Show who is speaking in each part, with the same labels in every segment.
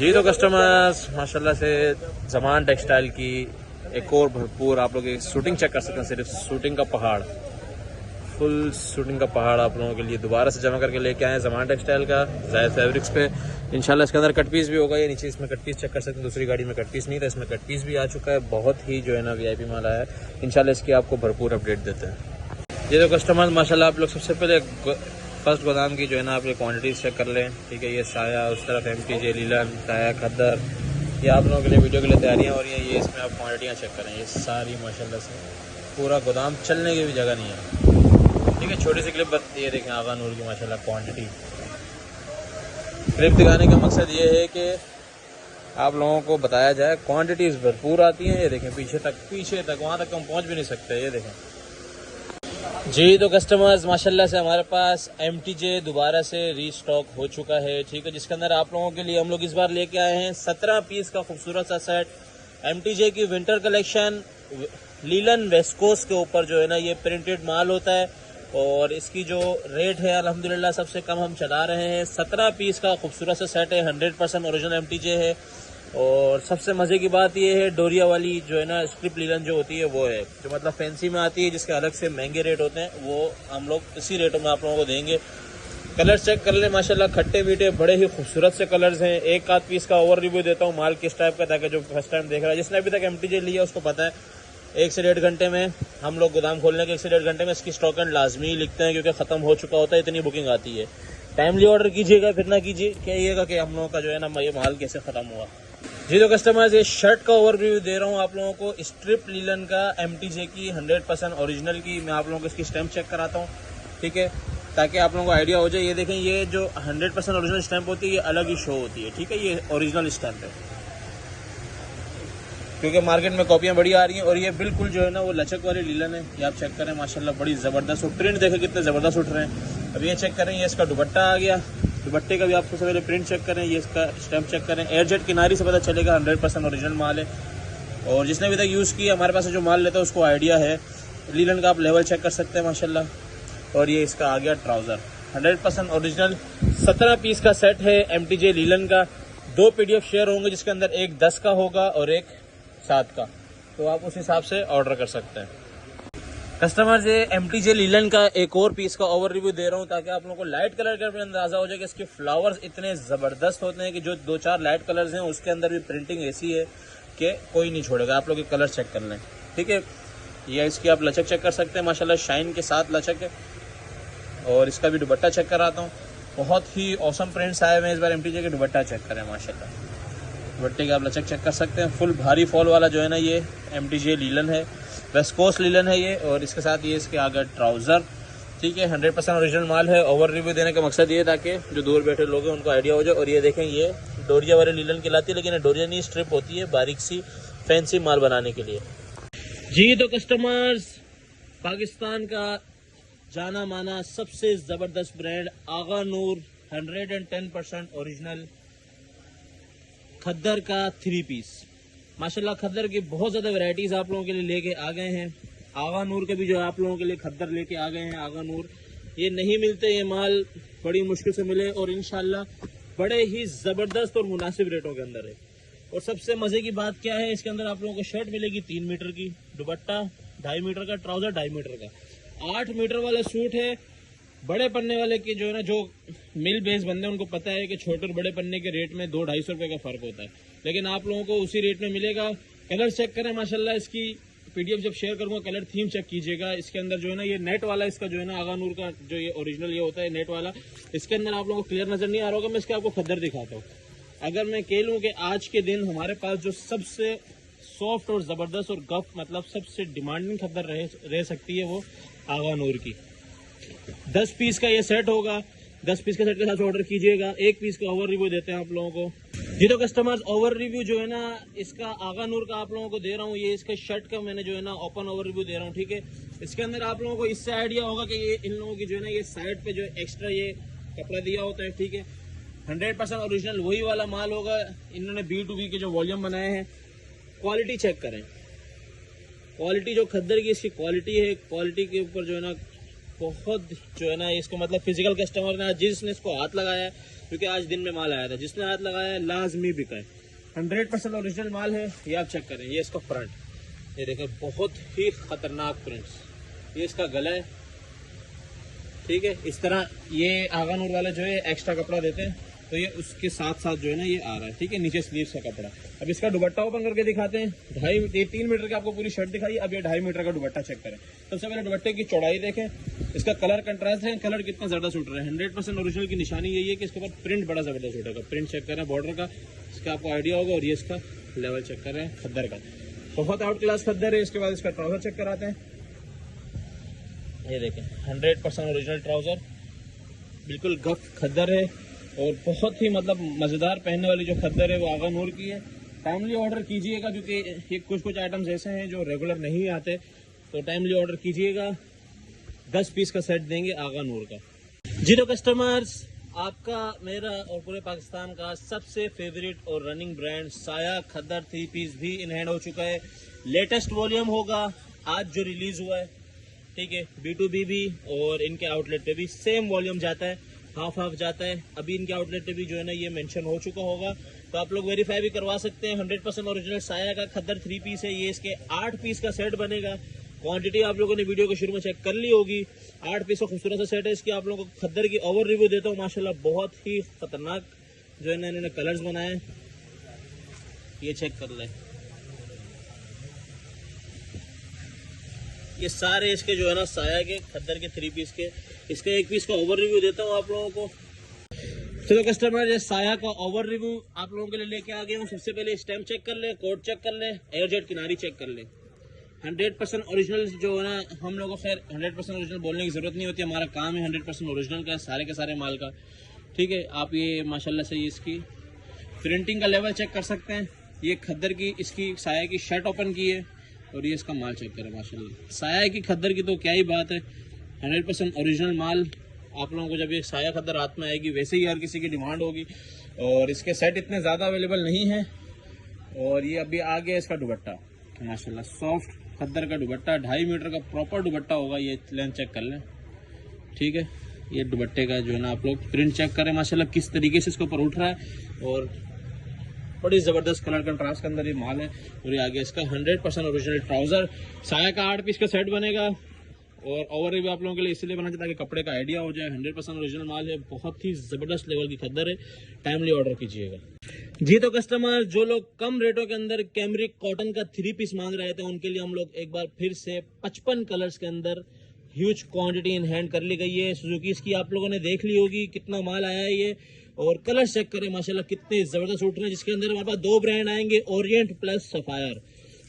Speaker 1: जी तो कस्टमर्स माशाल्लाह से जमान टेक्सटाइल की एक और भरपूर आप लोग शूटिंग चेक कर सकते हैं। सिर्फ शूटिंग का पहाड़, फुल शूटिंग का पहाड़ आप लोगों के लिए दोबारा से जमा करके लेके आए हैं जमान टेक्सटाइल का जायद फैब्रिक्स पे। इंशाल्लाह इसके अंदर कट पीस भी होगा। ये नीचे इसमें कट पीस चेक कर सकते हैं। दूसरी गाड़ी में कट पीस नहीं था, इसमें कट पीस भी आ चुका है। बहुत ही जो है ना वीआईपी माल आया है। इंशाल्लाह इसकी आपको भरपूर अपडेट देते हैं। ये तो कस्टमर्स माशाल्लाह आप लोग सबसे पहले फर्स्ट गोदाम की जो है ना आप ये क्वान्टिटीज चेक कर लें। ठीक है, ये साया, उस तरफ MTJ लीलन, साया, खद्दर, ये आप लोगों के लिए वीडियो के लिए तैयारियाँ हो रही हैं। ये इसमें आप क्वान्टिटियाँ चेक करें। ये सारी माशाल्लाह से पूरा गोदाम चलने की भी जगह नहीं है। ठीक है, छोटी सी क्लिप ये देखें आगा नूर की माशाल्लाह क्वांटिटी। क्लिप दिखाने का मकसद ये है कि आप लोगों को बताया जाए क्वांटिटीज भरपूर आती हैं। ये देखें पीछे तक वहाँ तक हम पहुँच भी नहीं सकते। ये देखें जी तो कस्टमर्स माशाल्लाह से हमारे पास MTJ दोबारा से रीस्टॉक हो चुका है। ठीक है, जिसके अंदर आप लोगों के लिए हम लोग इस बार लेके आए हैं 17 पीस का खूबसूरत सा सेट। MTJ की विंटर कलेक्शन लीलन वेस्कोस के ऊपर जो है ना ये प्रिंटेड माल होता है और इसकी जो रेट है अल्हम्दुलिल्लाह सबसे कम हम चला रहे हैं। 17 पीस का खूबसूरत सा सेट है, 100% ओरिजिनल MTJ है। और सबसे मज़े की बात ये है डोरिया वाली जो है ना स्ट्रिप लीलन जो होती है वो है, जो मतलब फैंसी में आती है, जिसके अलग से महंगे रेट होते हैं, वो हम लोग इसी रेटों में आप लोगों को देंगे। कलर्स चेक कर ले माशाल्लाह, खट्टे मीठे बड़े ही खूबसूरत से कलर्स हैं। एक आध पीस का ओवर रिव्यू देता हूँ माल किस टाइप का, ताकि जो फर्स्ट टाइम देख रहा है, जिसने अभी तक MTJ लिया उसको पता है 1 से 1.5 घंटे में हम लोग गोदाम खोलने के 1 से 1.5 घंटे में इसकी स्टॉक एंड लाजमी लिखते हैं, क्योंकि ख़त्म हो चुका होता है, इतनी बुकिंग आती है। टाइमली ऑर्डर कीजिएगा, फिर ना कीजिए कहिएगा कि हम लोगों का जो है ना ये माल कैसे ख़त्म हुआ। जी तो कस्टमर्स ये शर्ट का ओवरव्यू दे रहा हूँ आप लोगों को, स्ट्रिप लीलन का MTJ की 100% ओरिजिनल की। मैं आप लोगों को इसकी स्टैम्प चेक कराता हूँ, ठीक है, ताकि आप लोगों को आइडिया हो जाए। ये देखें, ये जो 100% ओरिजिनल स्टैम्प होती है ये अलग ही शो होती है। ठीक है, ये ओरिजिनल स्टैम्प है, क्योंकि मार्केट में कॉपियाँ बड़ी आ रही हैं। और ये बिल्कुल जो है ना वो लचक वाली लीलन है। ये आप चेक करें माशाल्लाह बड़ी ज़बरदस्त, और प्रिंट देखें कितने ज़बरदस्त उठ रहे हैं। अब ये चेक करें, ये इसका दुपट्टा आ गया, दुपट्टे का भी आपको सबसे पहले प्रिंट चेक करें, ये इसका स्टैम्प चेक करें। एयरजेट किनारी से पता चलेगा 100% ओरिजिनल माल है। और जिसने अभी तक यूज़ किया हमारे पास जो माल लेता है उसको आइडिया है। लीलन का आप लेवल चेक कर सकते हैं माशाल्लाह। और ये इसका आ गया ट्राउज़र, 100% ओरिजिनल 17 पीस का सेट है MTJ लीलन का। 2 PDF शेयर होंगे, जिसके अंदर एक 10 का होगा और एक 7 का, तो आप उस हिसाब से ऑर्डर कर सकते हैं। कस्टमर्स ये MTJ लीलन का एक और पीस का ओवर रिव्यू दे रहा हूँ, ताकि आप लोगों को लाइट कलर का भी अंदाजा हो जाए कि इसके फ्लावर्स इतने ज़बरदस्त होते हैं कि जो 2-4 लाइट कलर्स हैं उसके अंदर भी प्रिंटिंग ऐसी है कि कोई नहीं छोड़ेगा। आप लोग ये कलर चेक कर लें, ठीक है। ये इसकी आप लचक चेक कर सकते हैं माशाल्लाह, शाइन के साथ लचक है। और इसका भी दुपट्टा चेक कराता हूँ, बहुत ही औसम प्रिंट्स आए हुए हैं इस बार MTJ के। दुपट्टा चेक करें माशाल्लाह, दुपट्टे की आप लचक चेक कर सकते हैं। फुल भारी फॉल वाला जो है ना ये MTJ लीलन है, वेस्कोस लीलन है ये। और इसके साथ ये इसके आगे ट्राउज़र, ठीक है, 100% ओरिजिनल माल है। ओवर रिव्यू देने का मकसद ये है ताकि जो दूर बैठे लोग हैं उनको आइडिया हो जाए। और ये देखें, ये डोरिया वाली लीलन कहलाती है, लेकिन डोरिया नहीं, स्ट्रिप होती है, बारीक सी फैंसी माल बनाने के लिए। जी तो कस्टमर्स पाकिस्तान का जाना माना सबसे ज़बरदस्त ब्रांड आगा नूर 110% ओरिजिनल खद्दर का 3 पीस माशाल्लाह। खद्दर की बहुत ज़्यादा वैरायटीज़ आप लोगों के लिए लेके आ गए हैं। आगा नूर के भी जो आप लोगों के लिए खद्दर लेके आ गए हैं। आगा नूर ये नहीं मिलते, ये माल बड़ी मुश्किल से मिले, और इंशाल्लाह बड़े ही ज़बरदस्त और मुनासिब रेटों के अंदर है। और सबसे मज़े की बात क्या है, इसके अंदर आप लोगों को शर्ट मिलेगी 3 मीटर की, दुपट्टा 2.5 मीटर का, ट्राउज़र 2.5 मीटर का, 8 मीटर वाला सूट है। बड़े पन्ने वाले की जो है ना, जो मिल बेस बंदे उनको पता है कि छोटे और बड़े पन्ने के रेट में 200-250 रुपये का फ़र्क होता है, लेकिन आप लोगों को उसी रेट में मिलेगा। कलर चेक करें माशाल्लाह, इसकी PDF जब शेयर करूँगा कलर थीम चेक कीजिएगा। इसके अंदर जो है ना ये नेट वाला, इसका जो है ना आगा नूर का जो ये ओरिजिनल ये होता है नेट वाला, इसके अंदर आप लोगों को क्लियर नज़र नहीं आ रहा होगा। मैं इसके आपको खद्दर दिखाता हूँ। अगर मैं कह लूँ कि आज के दिन हमारे पास जो सबसे सॉफ्ट और ज़बरदस्त और गफ मतलब सबसे डिमांडिंग खद्दर रह सकती है वो आगा नूर की। 10 पीस का ये सेट होगा, 10 पीस के सेट के साथ ऑर्डर कीजिएगा। 1 पीस का ओवर रिव्यू देते हैं आप लोगों को। जी तो कस्टमर्स ओवर रिव्यू जो है ना इसका आगा नूर का आप लोगों को दे रहा हूँ। ये इसके शर्ट का मैंने जो है ना ओपन ओवर रिव्यू दे रहा हूँ, ठीक है। इसके अंदर आप लोगों को इससे आइडिया होगा कि ये इन लोगों की जो है ना ये साइड पे जो एक्स्ट्रा ये कपड़ा दिया होता है, ठीक है। 100% ओरिजिनल वही वाला माल होगा। इन्होंने B2B के जो वॉल्यूम बनाए हैं, क्वालिटी चेक करें, क्वालिटी जो खद्दर की इसकी क्वालिटी है, क्वालिटी के ऊपर जो है ना बहुत जो है ना इसको मतलब फिजिकल कस्टमर ने जिसने इसको हाथ लगाया है क्योंकि आज दिन में माल आया था। जिसने हाथ लगाया है लाजमी बिका है। 100% ओरिजिनल माल है। ये आप चेक करें, ये इसका फ्रंट, ये देखें बहुत ही खतरनाक प्रिंट्स। ये इसका गला है, ठीक है। इस तरह ये आगा नूर वाला जो है एक्स्ट्रा कपड़ा देते हैं, तो ये उसके साथ साथ जो है ना ये आ रहा है, ठीक है। नीचे स्लीव्स का कपड़ा। अब इसका दुपट्टा ओपन करके दिखाते हैं। 3 मीटर की आपको पूरी शर्ट दिखाई, अब ये 2.5 मीटर का दुपट्टा चेक करें। सबसे पहले दुपट्टे की चौड़ाई देखें, इसका कलर कंट्रास्ट है, कलर कितना ज्यादा सूट रहा है। 100% ओरिजिनल की निशानी यही है कि इसके ऊपर प्रिंट बड़ा जबरदस्त उठेगा। प्रिंट चेक करें बॉर्डर का, इसका आपको आइडिया होगा। और ये इसका लेवल चेक करें खद्दर का, बहुत आउट क्लास खद्दर है। इसके बाद इसका ट्राउजर चेक कराते हैं। ये देखें 100% ओरिजिनल ट्राउजर, बिल्कुल गफ खद्दर है और बहुत ही मतलब मजेदार पहनने वाली जो खद्दर है वो आगा नूर की है। टाइमली ऑर्डर कीजिएगा क्योंकि ये कुछ आइटम्स ऐसे हैं जो रेगुलर नहीं आते, तो टाइमली ऑर्डर कीजिएगा। 10 पीस का सेट देंगे आगा नूर का। जी तो कस्टमर्स, आपका मेरा और पूरे पाकिस्तान का सबसे फेवरेट और रनिंग ब्रांड साया खद्दर 3 पीस भी इन हैंड हो चुका है। लेटेस्ट वॉल्यूम होगा आज जो रिलीज हुआ है, ठीक है। B2B भी और इनके आउटलेट पे भी सेम वॉल्यूम जाता है, हाफ जाता है। अभी इनके आउटलेट पे भी जो है ना ये मेंशन हो चुका होगा, तो आप लोग वेरीफाई भी करवा सकते हैं। 100% ओरिजिनल साया का खद्दर 3 पीस है। ये इसके 8 पीस का सेट बनेगा। क्वांटिटी आप लोगों ने वीडियो के शुरू में चेक कर ली होगी। 8 पीस का खूबसूरत सा सेट है। इसकी आप लोगों को खद्दर की ओवर रिव्यू देता हूँ। माशाल्लाह बहुत ही खतरनाक जो है ना इन्होंने कलर्स बनाए। ये चेक कर ले, ये सारे इसके जो है ना साया के खद्दर के 3 पीस के। इसका 1 पीस का ओवर रिव्यू देता हूँ आप लोगों को। चलो कस्टमर, ये साया का ओवर रिव्यू आप लोगों के लिए लेके आ गया हूँ। सबसे पहले स्टैम्प चेक कर ले, कोड चेक कर ले, एयर जेट किनारी चेक कर ले। 100% ओरिजिनल जो है ना, हम लोगों को खैर 100% ओरिजिनल बोलने की जरूरत नहीं होती। हमारा काम है 100% ओरिजिनल का, सारे के सारे माल का, ठीक है। आप ये माशाल्लाह से इसकी प्रिंटिंग का लेवल चेक कर सकते हैं। ये खद्दर की इसकी साया की शर्ट ओपन की है और ये इसका माल चेक करें। माशाल्लाह साया की खद्दर की तो क्या ही बात है। 100% ओरिजिनल माल आप लोगों को जब ये साया खद्दर हाथ में आएगी वैसे ही हर किसी की डिमांड होगी। और इसके सेट इतने ज़्यादा अवेलेबल नहीं है। और ये अभी आ गया इसका दुपट्टा, माशाल्लाह सॉफ्ट खद्दर का दुपट्टा, 2.5 मीटर का प्रॉपर दुपट्टा होगा। ये लेंथ चेक कर लें, ठीक है। ये दुपट्टे का जो है ना आप लोग प्रिंट चेक करें माशाल्लाह किस तरीके से इसके ऊपर उठ रहा है। और बड़ी ज़बरदस्त कलर कंट्रास्ट के अंदर ये माल है। और ये आगे इसका 100% ओरिजिनल ट्राउज़र, साया का 8 पीस का सेट बनेगा। और ओवर रिव्यू आप लोगों के लिए इसलिए बना चाहिए ताकि कपड़े का आइडिया हो जाए। 100% ओरिजिनल माल है, बहुत ही ज़बरदस्त लेवल की खद्दर है। टाइमली ऑर्डर कीजिएगा। जी तो कस्टमर, जो लोग कम रेटों के अंदर कैमरिक कॉटन का 3 पीस मांग रहे थे, उनके लिए हम लोग एक बार फिर से 55 कलर्स के अंदर ह्यूज क्वांटिटी इन हैंड कर ली गई है। सुजुकी इसकी आप लोगों ने देख ली होगी कितना माल आया है ये। और कलर चेक करें माशाल्लाह कितने ज़बरदस्त उठ रहे हैं, जिसके अंदर हमारे पास 2 ब्रांड आएंगे, ओरिएंट प्लस सफायर।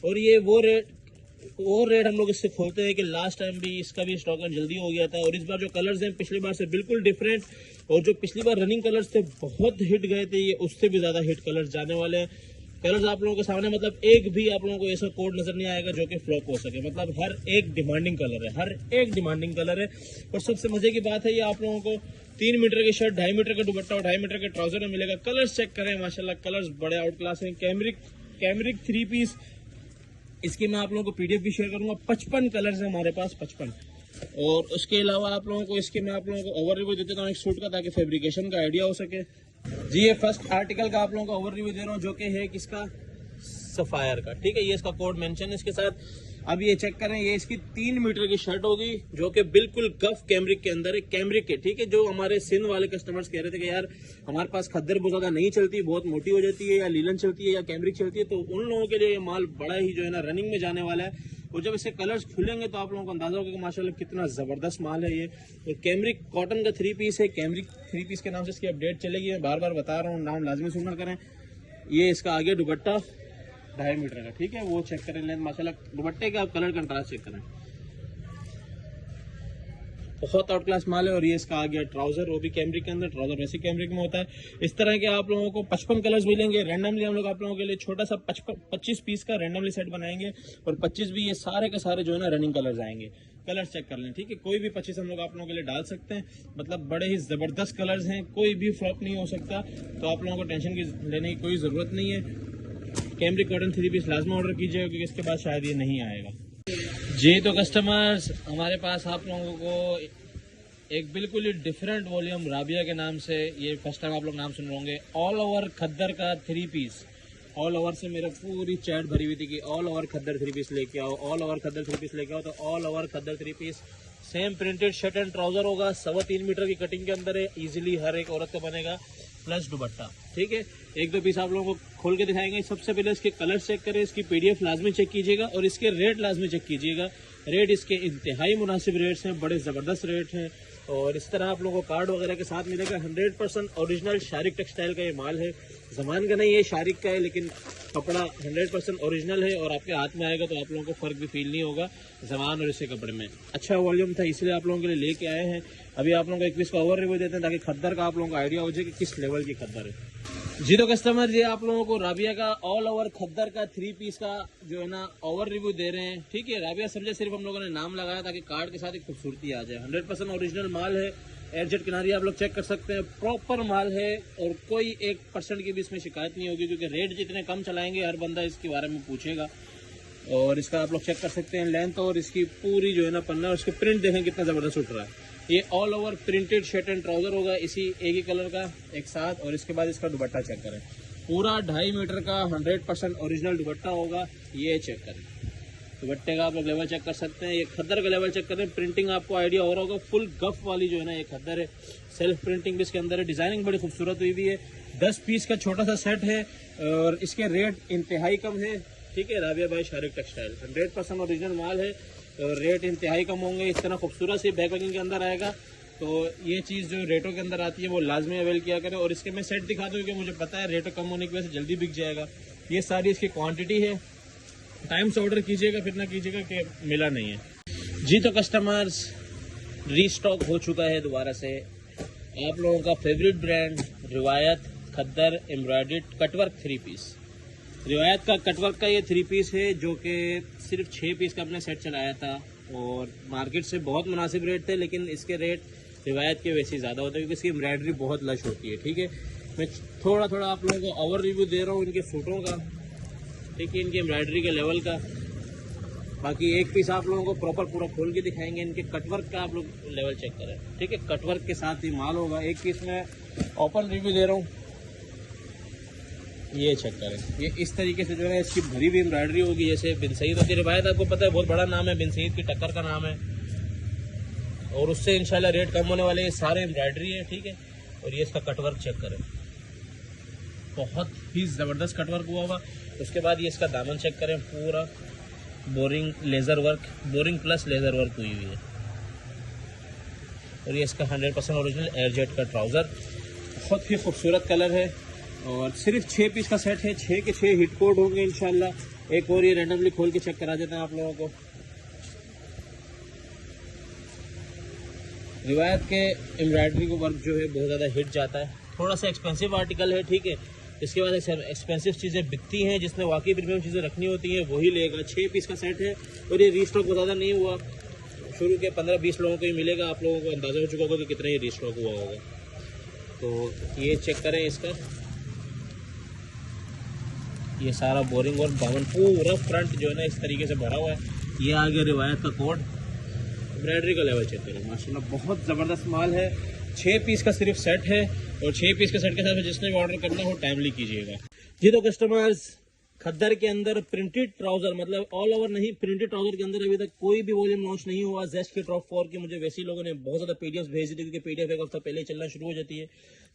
Speaker 1: और ये वो रेट हम लोग इससे खोलते हैं कि लास्ट टाइम भी इसका भी स्टॉक जल्दी हो गया था। और इस बार जो कलर्स हैं पिछली बार से बिल्कुल डिफरेंट, और जो पिछली बार रनिंग कलर्स थे बहुत हिट गए थे, ये उससे भी ज़्यादा हिट कलर्स जाने वाले हैं। कलर्स आप लोगों के सामने, मतलब एक भी आप लोगों को ऐसा कोड नजर नहीं आएगा जो कि फ्लॉप हो सके। मतलब हर एक डिमांडिंग कलर है, हर एक डिमांडिंग कलर है। और सबसे मजे की बात है, ये आप लोगों को 3 मीटर की शर्ट, 2.5 मीटर का दुपट्टा और 2.5 मीटर के ट्राउजर में मिलेगा। कलर्स चेक करें माशाल्लाह, कलर्स बड़े आउट क्लास हैं। कैमरिक 3 पीस, इसकी मैं आप लोगों को PDF भी शेयर करूंगा। 55 कलर्स हैं हमारे पास, 55। और उसके अलावा आप लोगों को इसके मैं आप लोगों को ओवर रिव्यू देता हूँ एक सूट का, ताकि फैब्रिकेशन का आइडिया हो सके। जी ये फर्स्ट आर्टिकल का आप लोगों को ओवर रिव्यू दे रहा हूँ, जो कि है किसका, सफायर का, ठीक है। ये इसका कोड मेंशन है इसके साथ। अब ये चेक करें, ये इसकी 3 मीटर की शर्ट होगी, जो कि बिल्कुल गफ कैमरिक के अंदर है, कैमरिक के, ठीक है। जो हमारे सिंध वाले कस्टमर्स कह रहे थे कि यार हमारे पास खद्दर बहुत ज्यादा नहीं चलती, बहुत मोटी हो जाती है, या लीलन चलती है या कैमरिक चलती है, तो उन लोगों के लिए ये माल बड़ा ही जो है ना रनिंग में जाने वाला है। और जब इसके कलर्स खुलेंगे तो आप लोगों को अंदाजा होगा कि माशाल्लाह कितना जबरदस्त माल है ये। और कैमरिक कॉटन का 3 पीस है। कैमरिक 3 पीस के नाम से इसकी अपडेट चलेगी, मैं बार बार बता रहा हूँ, नाम लाजमी सुनना करें। ये इसका आगे दुपट्टा 2.5 मीटर का, ठीक है, वो चेक करें लेंथ माशाल्लाह। दुपट्टे का आप कलर कंट्रास्ट चेक करें, बहुत आउट क्लास माल है। और ये इसका आ गया ट्राउजर, वो भी कैमरिक के अंदर, ट्राउजर वैसे कैमरिक में होता है। इस तरह के आप लोगों को 55 कलर्स मिलेंगे। रैंडमली हम लोग आप लोगों के लिए छोटा सा 25 पीस का रैंडमली सेट बनाएंगे। और 25 भी ये सारे के सारे जो है ना रनिंग कलर्स आएंगे। कलर्स चेक कर लें, ठीक है। कोई भी 25 हम लोग आप लोगों के लिए डाल सकते हैं, मतलब बड़े ही जबरदस्त कलर्स हैं, कोई भी फ्लॉप नहीं हो सकता। तो आप लोगों को टेंशन की लेने की कोई जरूरत नहीं है। कैमरिक कॉटन 3 पीस लाजमी ऑर्डर कीजिएगा, क्योंकि इसके बाद शायद ये नहीं आएगा। जी तो कस्टमर्स, हमारे पास आप लोगों को एक बिल्कुल ही डिफरेंट वॉल्यूम राबिया के नाम से, ये फर्स्ट टाइम आप लोग नाम सुन रहे होंगे। ऑल ओवर खद्दर का 3 पीस, ऑल ओवर से मेरा पूरी चैट भरी हुई थी कि ऑल ओवर खद्दर 3 पीस लेके आओ, ऑल ओवर खद्दर 3 पीस लेके आओ। तो ऑल ओवर खद्दर 3 piece same printed shirt and trouser होगा, 3.25 मीटर की कटिंग के अंदर है, इजीली हर एक औरत का बनेगा, प्लस दुपट्टा। ठीक है, 1-2 पीस आप लोगों को खोल के दिखाएंगे। सबसे पहले इसके कलर चेक करें, इसकी PDF लाजमी चेक कीजिएगा और इसके रेट लाजमी चेक कीजिएगा। रेट इसके इंतहाई मुनासिब रेट्स हैं, बड़े ज़बरदस्त रेट हैं। और इस तरह आप लोगों को कार्ड वगैरह के साथ मिलेगा। 100% ओरिजिनल शारिक टेक्सटाइल का ये माल है, जमान का नहीं है, शारिक का है, लेकिन कपड़ा 100% ओरिजिनल है और आपके हाथ में आएगा तो आप लोगों को फ़र्क भी फील नहीं होगा जमान और इसके कपड़े में। अच्छा वॉल्यूम था इसलिए आप लोगों के लिए लेके आए हैं। अभी आप लोगों को एक पीस का ओवर रिव्यू देते हैं ताकि खद्दर का आप लोगों को आइडिया हो जाए कि किस लेवल की खद्दर है। जी तो कस्टमर जी, आप लोगों को राबिया का ऑल ओवर खद्दर का 3 पीस का जो है ना ओवर रिव्यू दे रहे हैं। ठीक है, राबिया समझे सिर्फ हम लोगों ने नाम लगाया ताकि कार्ड के साथ एक खूबसूरती आ जाए। 100% ओरिजिनल माल है, एयरजेट किनारी आप लोग चेक कर सकते हैं, प्रॉपर माल है और कोई 1% की भी इसमें शिकायत नहीं होगी, क्योंकि रेट जितने कम चलाएंगे हर बंदा इसके बारे में पूछेगा। और इसका आप लोग चेक कर सकते हैं लेंथ और इसकी पूरी जो है ना पन्ना और इसके प्रिंट देखें कितना ज़बरदस्त उठ रहा है। ये all over printed shirt and trouser होगा, इसी एक ही कलर का एक साथ। और इसके बाद इसका दुपट्टा चेक करें, पूरा 2.5 मीटर का 100% ओरिजिनल दुपट्टा होगा। ये चेक करें, दुपट्टे का आप लोग लेवल चेक कर सकते हैं। ये खद्दर का लेवल चेक करें, प्रिंटिंग आपको आइडिया हो रहा होगा, फुल गफ वाली जो है ना ये खद्दर है। सेल्फ प्रिंटिंग भी इसके अंदर है, डिजाइनिंग बड़ी खूबसूरत हुई भी है। 10 पीस का छोटा सा सेट है और इसके रेट इंतहाई कम है। ठीक है, राबिया भाई शारिक टेक्सटाइल 100% ओरिजिनल माल है और रेट इंतहाई कम होंगे। इस तरह खूबसूरत सी बैक पैकिंग के अंदर आएगा, तो ये चीज़ जो रेटों के अंदर आती है वो लाजमी अवेल किया करें। और इसके मैं सेट दिखा दूँ, क्योंकि मुझे पता है रेट कम होने की वजह से जल्दी बिक जाएगा। ये सारी इसकी क्वांटिटी है, टाइम से ऑर्डर कीजिएगा, फिर ना कीजिएगा कि मिला नहीं है। जी तो कस्टमर्स, रीस्टॉक हो चुका है दोबारा से आप लोगों का फेवरेट ब्रांड रिवायत खद्दर एम्ब्रॉयडर्ड कटवर्क 3 पीस। रिवायत का कटवर्क का ये 3 पीस है जो कि सिर्फ 6 पीस का अपने सेट चलाया था और मार्केट से बहुत मुनासिब रेट थे, लेकिन इसके रेट रिवायत के वैसे ही ज़्यादा होते हैं क्योंकि इसकी एम्ब्रॉयडरी बहुत लश होती है। ठीक है, मैं थोड़ा थोड़ा आप लोगों को ओवर रिव्यू दे रहा हूँ इनके सूटों का, ठीक है, इनकी एम्ब्रॉयडरी के लेवल का। बाकी एक पीस आप लोगों को प्रॉपर पूरा खोल के दिखाएंगे। इनके कटवर्क का आप लोग लेवल चेक करें। ठीक है, कटवर्क के साथ ही माल होगा। एक पीस में ओपन रिव्यू दे रहा हूँ, ये चेक करें। ये इस तरीके से जो है इसकी भरी हुई एम्ब्रॉयडरी होगी, जैसे बिन सईद होती है। रिवायत आपको पता है बहुत बड़ा नाम है, बिन सईद की टक्कर का नाम है और उससे इंशाल्लाह रेट कम होने वाले। ये सारे एम्ब्रॉयडरी है। ठीक है, और ये इसका कटवर्क चेक करें, बहुत ही ज़बरदस्त कटवर्क हुआ होगा। उसके बाद ये इसका दामन चेक करें, पूरा boring laser work, boring plus laser work हुई हुई है। और ये इसका 100% ओरिजिनल एयरजेट का ट्राउज़र, बहुत ही खूबसूरत कलर है और सिर्फ 6 पीस का सेट है। 6 के 6 हिट कोड होंगे इंशाल्लाह। एक और ये रैंडमली खोल के चेक करा देते हैं आप लोगों को। रिवायत के एम्ब्रॉयडरी का वर्क जो है बहुत ज़्यादा हिट जाता है, थोड़ा सा एक्सपेंसिव आर्टिकल है। ठीक है, इसके बाद एक्सपेंसिव चीज़ें बिकती हैं, जिसने वाकई प्रीमियम चीज़ें रखनी होती हैं वही लेगा। 6 पीस का सेट है और ये रीस्टॉक बहुत ज़्यादा नहीं हुआ, शुरू के 15-20 लोगों को ही मिलेगा। आप लोगों को अंदाज़ा हो चुका होगा कि कितना ये रीस्टॉक हुआ होगा। तो ये चेक करें, इसका ये सारा बोरिंग और दामन पूरा फ्रंट जो है ना इस तरीके से भरा हुआ है। ये आ गया रिवायत का कोड। एम्ब्रॉयडरी का लेवल चेक करें, माशाल्लाह बहुत ज़बरदस्त माल है। 6 पीस का सिर्फ सेट है और 6 पीस के सेट के साथ जिसने भी ऑर्डर करना हो टाइमली कीजिएगा। जी तो कस्टमर्स, खद्दर के अंदर प्रिंटेड ट्राउजर, मतलब ऑल ओवर नहीं, प्रिंटेड ट्राउजर के अंदर अभी तक कोई भी वॉल्यूम लॉन्च नहीं हुआ। जेस्ट के ड्रॉप 4 के मुझे वैसे ही लोगों ने बहुत ज़्यादा पीडीएफ भेज दी थी, क्योंकि पीडीएफ एक हफ्ता पहले चलना शुरू हो जाती है।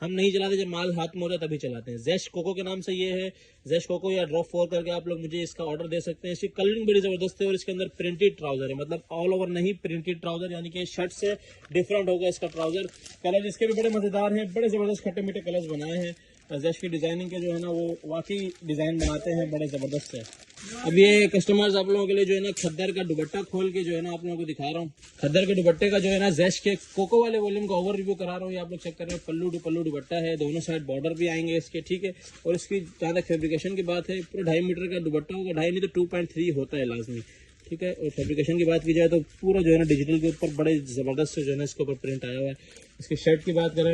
Speaker 1: हम नहीं चलाते, जब माल हाथ में होता है तभी चलाते हैं। जेस्ट कोको के नाम से ये है, जेस्ट कोको या ड्रॉप 4 करके आप लोग मुझे इसका ऑर्डर दे सकते हैं। इसकी कलरिंग बड़ी ज़बरदस्त है और इसके अंदर प्रिंटेड ट्राउजर है, मतलब ऑल ओवर नहीं, प्रिंटेड ट्राउजर, यानी कि शर्ट से डिफरेंट होगा इसका ट्राउजर। कलर इसके भी बड़े मज़ेदार हैं, बड़े ज़बरदस्त खट्टे मीठे कलर्स बनाए हैं। जेस्ट की डिज़ाइनिंग के जो है ना वो वाकई डिज़ाइन बनाते हैं, बड़े ज़बरदस्त है। अब ये कस्टमर्स आप लोगों के लिए जो है ना खद्दर का दुपट्टा खोल के जो है ना आप लोगों को दिखा रहा हूँ। खद्दर के दुपट्टे का जो है ना जेस्ट के कोको वाले वॉल्यूम का ओवर रिव्यू करा रहा हूँ। ये आप लोग चेक कर रहे हैं, पल्लू दुपट्टा है, दोनों साइड बॉर्डर भी आएंगे इसके। ठीक है, और इसकी जहाँ तक फैब्रिकेशन की बात है, पूरा 2.5 मीटर का दुपट्टा होगा, 2.5 नहीं तो 2.3 होता है लाजमी। ठीक है, और फैब्रिकेशन की बात की जाए तो पूरा जो है ना डिजिटल के ऊपर बड़े ज़बरदस्त जो है ना इसके ऊपर प्रिंट आया हुआ है। इसकी शर्ट की बात करें,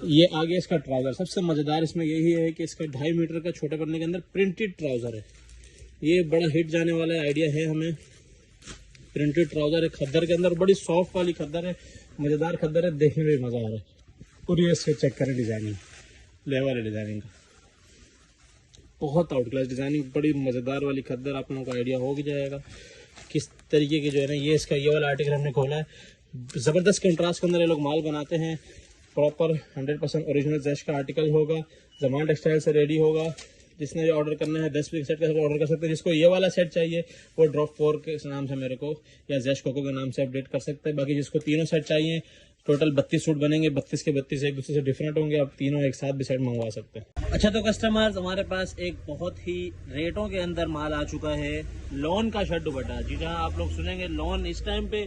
Speaker 1: ये आगे इसका ट्राउज़र, सबसे मज़ेदार इसमें यही है कि इसका 2.5 मीटर का छोटे पन्ने के अंदर प्रिंटेड ट्राउज़र है। ये बड़ा हिट जाने वाला आइडिया है हमें। प्रिंटेड ट्राउज़र है खद्दर के अंदर, बड़ी सॉफ्ट वाली खद्दर है, मज़ेदार खद्दर है, देखने में भी मज़ा आ रहा है। और ये इसके चेक करें डिज़ाइनिंग, लेवल है डिज़ाइनिंग का, बहुत आउट क्लास डिज़ाइनिंग, बड़ी मज़ेदार वाली खद्दर। आप लोगों को आइडिया हो भी जाएगा किस तरीके की जो है ना, ये इसका ये वाला आर्टिकल हमने खोला है। ज़बरदस्त कंट्रास्ट के अंदर ये लोग माल बनाते हैं। प्रॉपर 100% ओरिजिनल जैश का आर्टिकल होगा, ज़मान टेक्सटाइल से रेडी होगा। जिसने जो ऑर्डर करना है 10 पीस सेट का ऑर्डर कर सकते हैं। जिसको ये वाला सेट चाहिए वो ड्रॉप 4 के नाम से मेरे को या जैश कोको के नाम से अपडेट कर सकते हैं। बाकी जिसको तीनों सेट चाहिए, टोटल 32 सूट बनेंगे, 32 के 32 एक दूसरे से डिफरेंट होंगे। आप तीनों एक साथ भी सेट मंगवा सकते हैं।
Speaker 2: अच्छा, तो कस्टमर्स, हमारे पास एक बहुत ही रेटों के अंदर माल आ चुका है, लॉन का शर्ट दुपट्टा। जी जहाँ आप लोग सुनेंगे लॉन इस टाइम पे,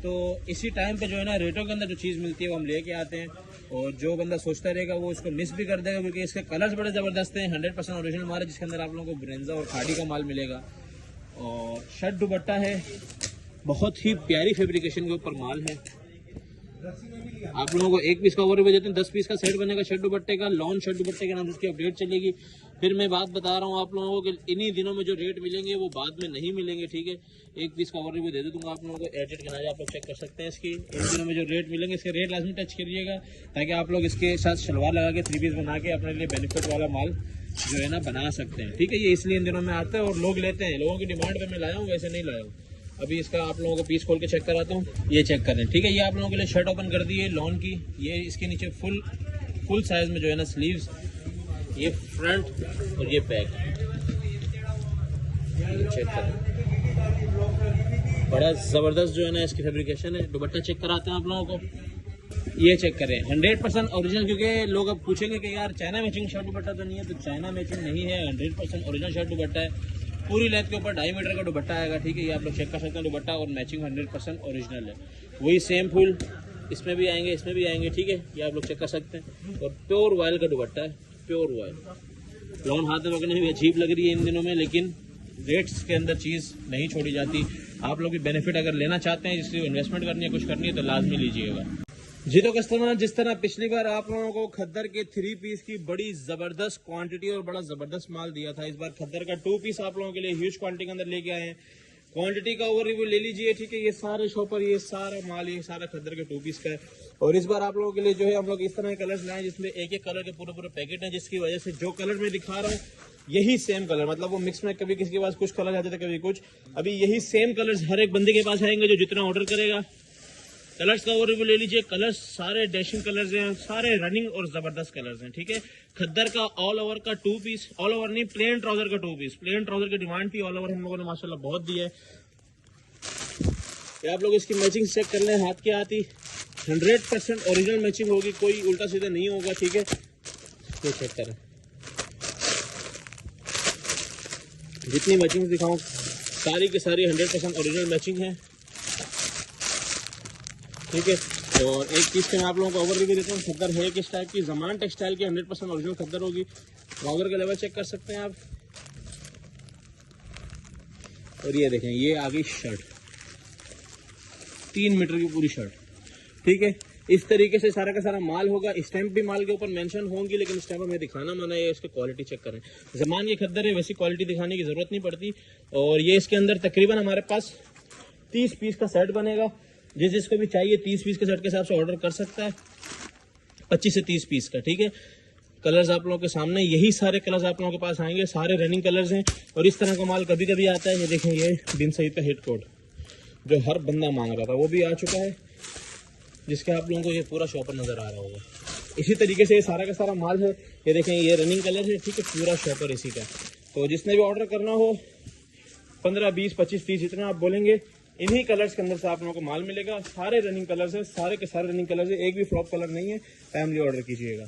Speaker 2: तो इसी टाइम पे जो है ना रेटों के अंदर जो चीज़ मिलती है वो हम लेके आते हैं। और जो बंदा सोचता रहेगा वो इसको मिस भी कर देगा, क्योंकि इसके कलर्स बड़े ज़बरदस्त हैं। 100% ओरिजिनल माल है, जिसके अंदर आप लोगों को ब्रेंजा और खाड़ी का माल मिलेगा। और शर्ट दुपट्टा है, बहुत ही प्यारी फैब्रिकेशन के ऊपर माल है। आप लोगों को एक पीस का ओवर भी देते हैं, 10 पीस का सेट बनेगा शर्ट दुपट्टे का। लॉन शर्ट दुपट्टे के नाम से इसकी अपडेट चलेगी। फिर मैं बात बता रहा हूँ आप लोगों को कि इन्हीं दिनों में जो रेट मिलेंगे वो बाद में नहीं मिलेंगे, ठीक है। एक पीस का ओवर भी दे दूंगा आप लोगों को, एडिट के नाम आप लोग चेक कर सकते हैं इसकी। इन दिनों में जो रेट मिलेंगे इसके रेट लाजमी टच करिएगा, ताकि आप लोग इसके साथ शलवार लगा के 3 पीस बना के अपने लिए बेनिफिट वाला माल जो है ना बना सकते हैं, ठीक है। ये इसलिए इन दिनों में आता है और लोग लेते हैं, लोगों की डिमांड पर मैं लाया हूँ, वैसे नहीं लाया हूँ। अभी इसका आप लोगों को पीस खोल के चेक कराता हूँ, ये चेक करें, ठीक है। ये आप लोगों के लिए शर्ट ओपन कर दी है लॉन की। ये इसके नीचे फुल साइज में जो है ना स्लीव्स, ये फ्रंट और ये बैक, चेक करें, बड़ा ज़बरदस्त जो है ना इसकी फैब्रिकेशन है। दुपट्टा चेक कराते हैं आप लोगों को, ये चेक करें, 100% ओरिजिनल। क्योंकि लोग अब पूछेंगे कि यार चाइना मैचिंग शर्ट दुपट्टा तो नहीं है, तो चाइना मैचिंग नहीं है, 100% ओरिजिनल शर्ट दुपट्टा है। पूरी लेंथ के ऊपर 2.5 मीटर का दुपट्टा आएगा, ठीक है। ये आप लोग चेक कर सकते हैं, दुपट्टा और मैचिंग 100% ओरिजिनल है। वही सेम फुल इसमें भी आएंगे, इसमें भी आएंगे, ठीक है। ये आप लोग चेक कर सकते हैं। और प्योर वायल का दुपट्टा है, प्योर वायल। लॉन हाथ में पकड़ने में अजीब लग रही है इन दिनों में, लेकिन रेट्स के अंदर चीज़ नहीं छोड़ी जाती। आप लोग भी बेनिफिट अगर लेना चाहते हैं, जिसकी इन्वेस्टमेंट करनी है, कुछ करनी है, तो लाजमी लीजिएगा जी। तो कस्टमर, जिस तरह पिछली बार आप लोगों को खद्दर के 3 पीस की बड़ी ज़बरदस्त क्वांटिटी और बड़ा ज़बरदस्त माल दिया था, इस बार खद्दर का 2 पीस आप लोगों के लिए ह्यूज क्वांटिटी के अंदर लेके आए हैं। क्वांटिटी का ओवर रिव्यू ले लीजिए, ठीक है। ये सारे शॉपर, ये सारा माल, ये सारा खद्दर के 2 पीस का है। और इस बार आप लोगों के लिए जो है हम लोग इस तरह के कलर्स लाए, जिसमें एक एक कलर के पूरे पैकेट हैं, जिसकी वजह से जो कलर मैं दिखा रहा हूँ यही सेम कलर, मतलब वो मिक्स में कभी किसी के पास कुछ कलर आते थे, कभी कुछ, अभी यही सेम कलर्स हर एक बंदे के पास आएंगे जो जितना ऑर्डर करेगा। कलर्स का ओवरव्यू ले लीजिए, कलर्स सारे डैशिंग कलर्स हैं, सारे रनिंग और जबरदस्त कलर्स हैं, ठीक है। खद्दर का ऑल ओवर का 2 पीस, ऑल ओवर नहीं, प्लेन ट्राउजर का 2 पीस। प्लेन ट्राउजर की डिमांड थी, ऑल ओवर हम लोगों ने माशाल्लाह बहुत दी है। आप लोग इसकी मैचिंग चेक कर लें, हाथ के हाथ ही 100% ओरिजिनल मैचिंग होगी, कोई उल्टा सीधा नहीं होगा, ठीक है। ये चेक करें, जितनी मैचिंग दिखाऊं सारी की सारी 100% ओरिजिनल मैचिंग है, ठीक है। और एक चीज़ के मैं आप लोगों को ओवर रिव्यू देता हूँ, खद्दर है किस टाइप की, ज़मान टेक्सटाइल की 100% ओरिजिनल खद्दर होगी। ट्राउजर का लेवल चेक कर सकते हैं आप। और ये देखें, ये आ गई शर्ट, 3 मीटर की पूरी शर्ट, ठीक है। इस तरीके से सारा का सारा माल होगा। स्टैंप भी माल के ऊपर मेंशन होंगी, लेकिन स्टैंप हमें दिखाना मना है। इसकी क्वालिटी चेक करें, ज़मान ये खद्दर है, वैसी क्वालिटी दिखाने की ज़रूरत नहीं पड़ती। और ये इसके अंदर तकरीबन हमारे पास 30 पीस का सेट बनेगा। जिसको भी चाहिए 30 पीस के सेट के हिसाब से ऑर्डर कर सकता है, 25 से 30 पीस का, ठीक है। कलर्स आप लोगों के सामने, यही सारे कलर्स आप लोगों के पास आएंगे, सारे रनिंग कलर्स हैं। और इस तरह का माल कभी कभी आता है, ये देखें, ये बिन सईद का हिट कोड जो हर बंदा मांग रहा था, वो भी आ चुका है, जिसके आप लोगों को ये पूरा शॉपर नज़र आ रहा होगा। इसी तरीके से ये सारा का सारा माल है, ये देखें, ये रनिंग कलर है, ठीक है, पूरा शॉपर इसी का। तो जिसने भी ऑर्डर करना हो 15, 20, 25, 30 जितना आप बोलेंगे, इन्हीं कलर्स के अंदर से आप लोगों को माल मिलेगा। सारे रनिंग कलर्स हैं, सारे के सारे रनिंग कलर्स हैं, एक भी फ्लॉप कलर नहीं है। टाइमली ऑर्डर कीजिएगा।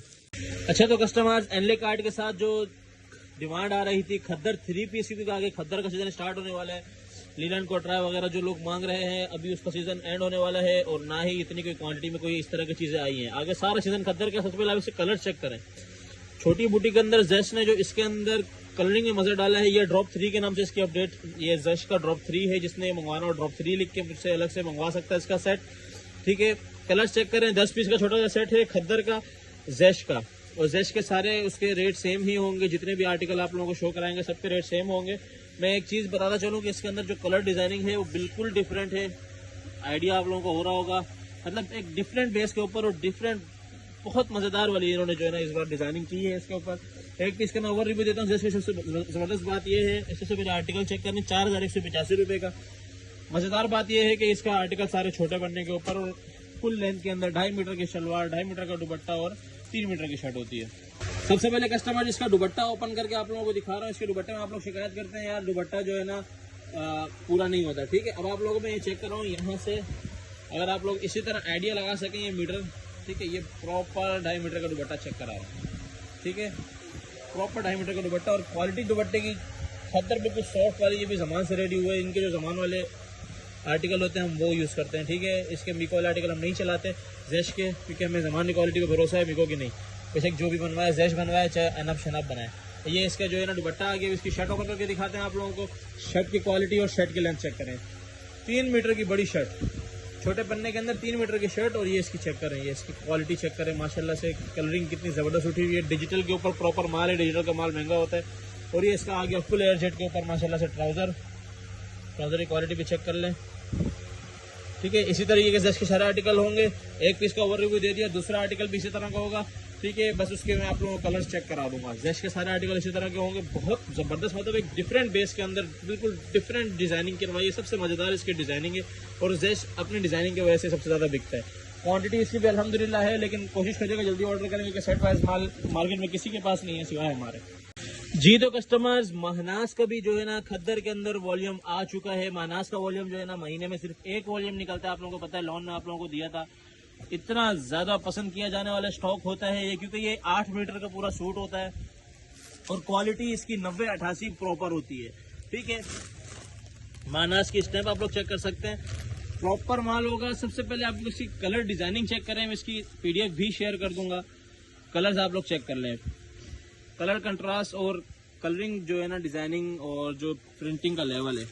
Speaker 2: अच्छा, तो कस्टमर्स, एनले कार्ड के साथ जो डिमांड आ रही थी खद्दर 3 पीस की, आगे खद्दर का सीजन स्टार्ट होने वाला है। लीलन कोटरा वगैरह जो लोग मांग रहे हैं, अभी उसका सीजन एंड होने वाला है, और ना ही इतनी कोई क्वांटिटी में कोई इस तरह की चीज़ें आई हैं। आगे सारा सीजन खद्दर का। सबसे पहले आप इससे कलर चेक करें। छोटी बूटी के अंदर जैश ने जो इसके अंदर कलरिंग में मजा डाला है, ये ड्रॉप 3 के नाम से इसकी अपडेट, ये जैश का ड्रॉप 3 है। जिसने मंगवाना हो ड्रॉप 3 लिख के मुझसे अलग से मंगवा सकता है इसका सेट, ठीक है। कलर चेक करें, 10 पीस का छोटा सा सेट है खद्दर का जैश का, और जैश के सारे उसके रेट सेम ही होंगे। जितने भी आर्टिकल आप लोगों को शो कराएंगे सबके रेट सेम होंगे। मैं एक चीज़ बताता चलूँ कि इसके अंदर जो कलर डिजाइनिंग है वो बिल्कुल डिफरेंट है। आइडिया आप लोगों को हो रहा होगा, मतलब एक डिफरेंट बेस के ऊपर और डिफरेंट बहुत मजेदार वाली इन्होंने जो है ना इस बार डिजाइनिंग की है इसके ऊपर। एक पीस का मैं ओवर रिव्यू देता हूँ। जैसे सबसे जबरदस्त बात ये है, इससे पहले आर्टिकल चेक करने 4185 रुपए का। मजेदार बात यह है कि इसका आर्टिकल सारे छोटे बनने के ऊपर और फुल लेंथ के अंदर 2.5 मीटर की शलवार, 2.5 मीटर का दुपट्टा और 3 मीटर की शर्ट होती है। सबसे पहले कस्टमर इसका दुपट्टा ओपन करके आप लोगों को दिखा रहा हूँ। इसके दुपट्टे में आप लोग शिकायत करते हैं यार दुपट्टा जो है ना पूरा नहीं होता, ठीक है। अब आप लोगों में ये चेक कर रहा हूँ यहाँ से, अगर आप लोग इसी तरह आइडिया लगा सकें ये मीटर, ठीक है, ये प्रॉपर 2.5 मीटर का दुपट्टा चेक करा रहा हूँ, ठीक है, प्रॉपर 2.5 मीटर का दुपट्टा। और क्वालिटी दुपट्टे की खद्दर बिल्कुल सॉफ्ट वाली, ये भी जमान से रेडी हुए। इनके जो जमान वाले आर्टिकल होते हैं हम वो यूज़ करते हैं, ठीक है। इसके मिको वाले आर्टिकल हम नहीं चलाते जैश के, क्योंकि हमें जमान की क्वालिटी पे भरोसा है, मिको की नहीं। बेशक जो भी बनवाए, जैश बनवाए चाहे अनब शनब बनाए। ये इसका जो है ना दुपट्टा आ गया। इसकी शर्ट ओपन करके दिखाते हैं आप लोगों को। शर्ट की क्वालिटी और शर्ट की लेंथ चेक करें। 3 मीटर की बड़ी शर्ट, छोटे पन्ने के अंदर 3 मीटर की शर्ट, और ये इसकी चेक करें, ये इसकी क्वालिटी चेक करें। माशाल्लाह से कलरिंग कितनी ज़बरदस्त उठी हुई है। डिजिटल के ऊपर प्रॉपर माल है, डिजिटल का माल महंगा होता है। और ये इसका आ गया फुल एयर जेट के ऊपर माशाल्लाह से ट्राउज़र की क्वालिटी भी चेक कर लें, ठीक है। इसी तरीके से इसके सारे आर्टिकल होंगे। एक पीस का ओवर रिव्यू दे दिया, दूसरा आर्टिकल भी इसी तरह का होगा, ठीक है। बस उसके मैं आप लोगों को कलर्स चेक करा दूंगा। जैश के सारे आर्टिकल इसी तरह के होंगे। बहुत ज़बरदस्त, मतलब एक डिफरेंट बेस के अंदर बिल्कुल डिफरेंट डिजाइनिंग करवाई है। सबसे मज़ेदार इसकी डिजाइनिंग है और जैश अपनी डिजाइनिंग की वजह से सबसे ज़्यादा बिकता है। क्वांटिटी इसकी भी अल्हम्दुलिल्लाह है, लेकिन कोशिश करिएगा जल्दी ऑर्डर करेंगे कि सेट वाइज माल मार्केट में किसी के पास नहीं है सिवाय हमारे। जी तो कस्टमर्स, महनाज का भी जो है ना खद्दर के अंदर वॉल्यूम आ चुका है। महनाज का वॉल्यूम जो है ना महीने में सिर्फ एक वॉल्यूम निकलता है। आप लोगों को पता है, लॉन में आप लोगों को दिया था। इतना ज्यादा पसंद किया जाने वाला स्टॉक होता है ये, क्योंकि ये 8 मीटर का पूरा सूट होता है और क्वालिटी इसकी 90-88 प्रॉपर होती है, ठीक है। महनाज की स्टैम्प आप लोग चेक कर सकते हैं, प्रॉपर माल होगा। सबसे पहले आप लोग इसकी कलर डिजाइनिंग चेक करें, मैं इसकी PDF भी शेयर कर दूंगा। कलर्स आप लोग चेक कर लें, कलर कंट्रास्ट और कलरिंग जो है ना, डिजाइनिंग और जो प्रिंटिंग का लेवल है।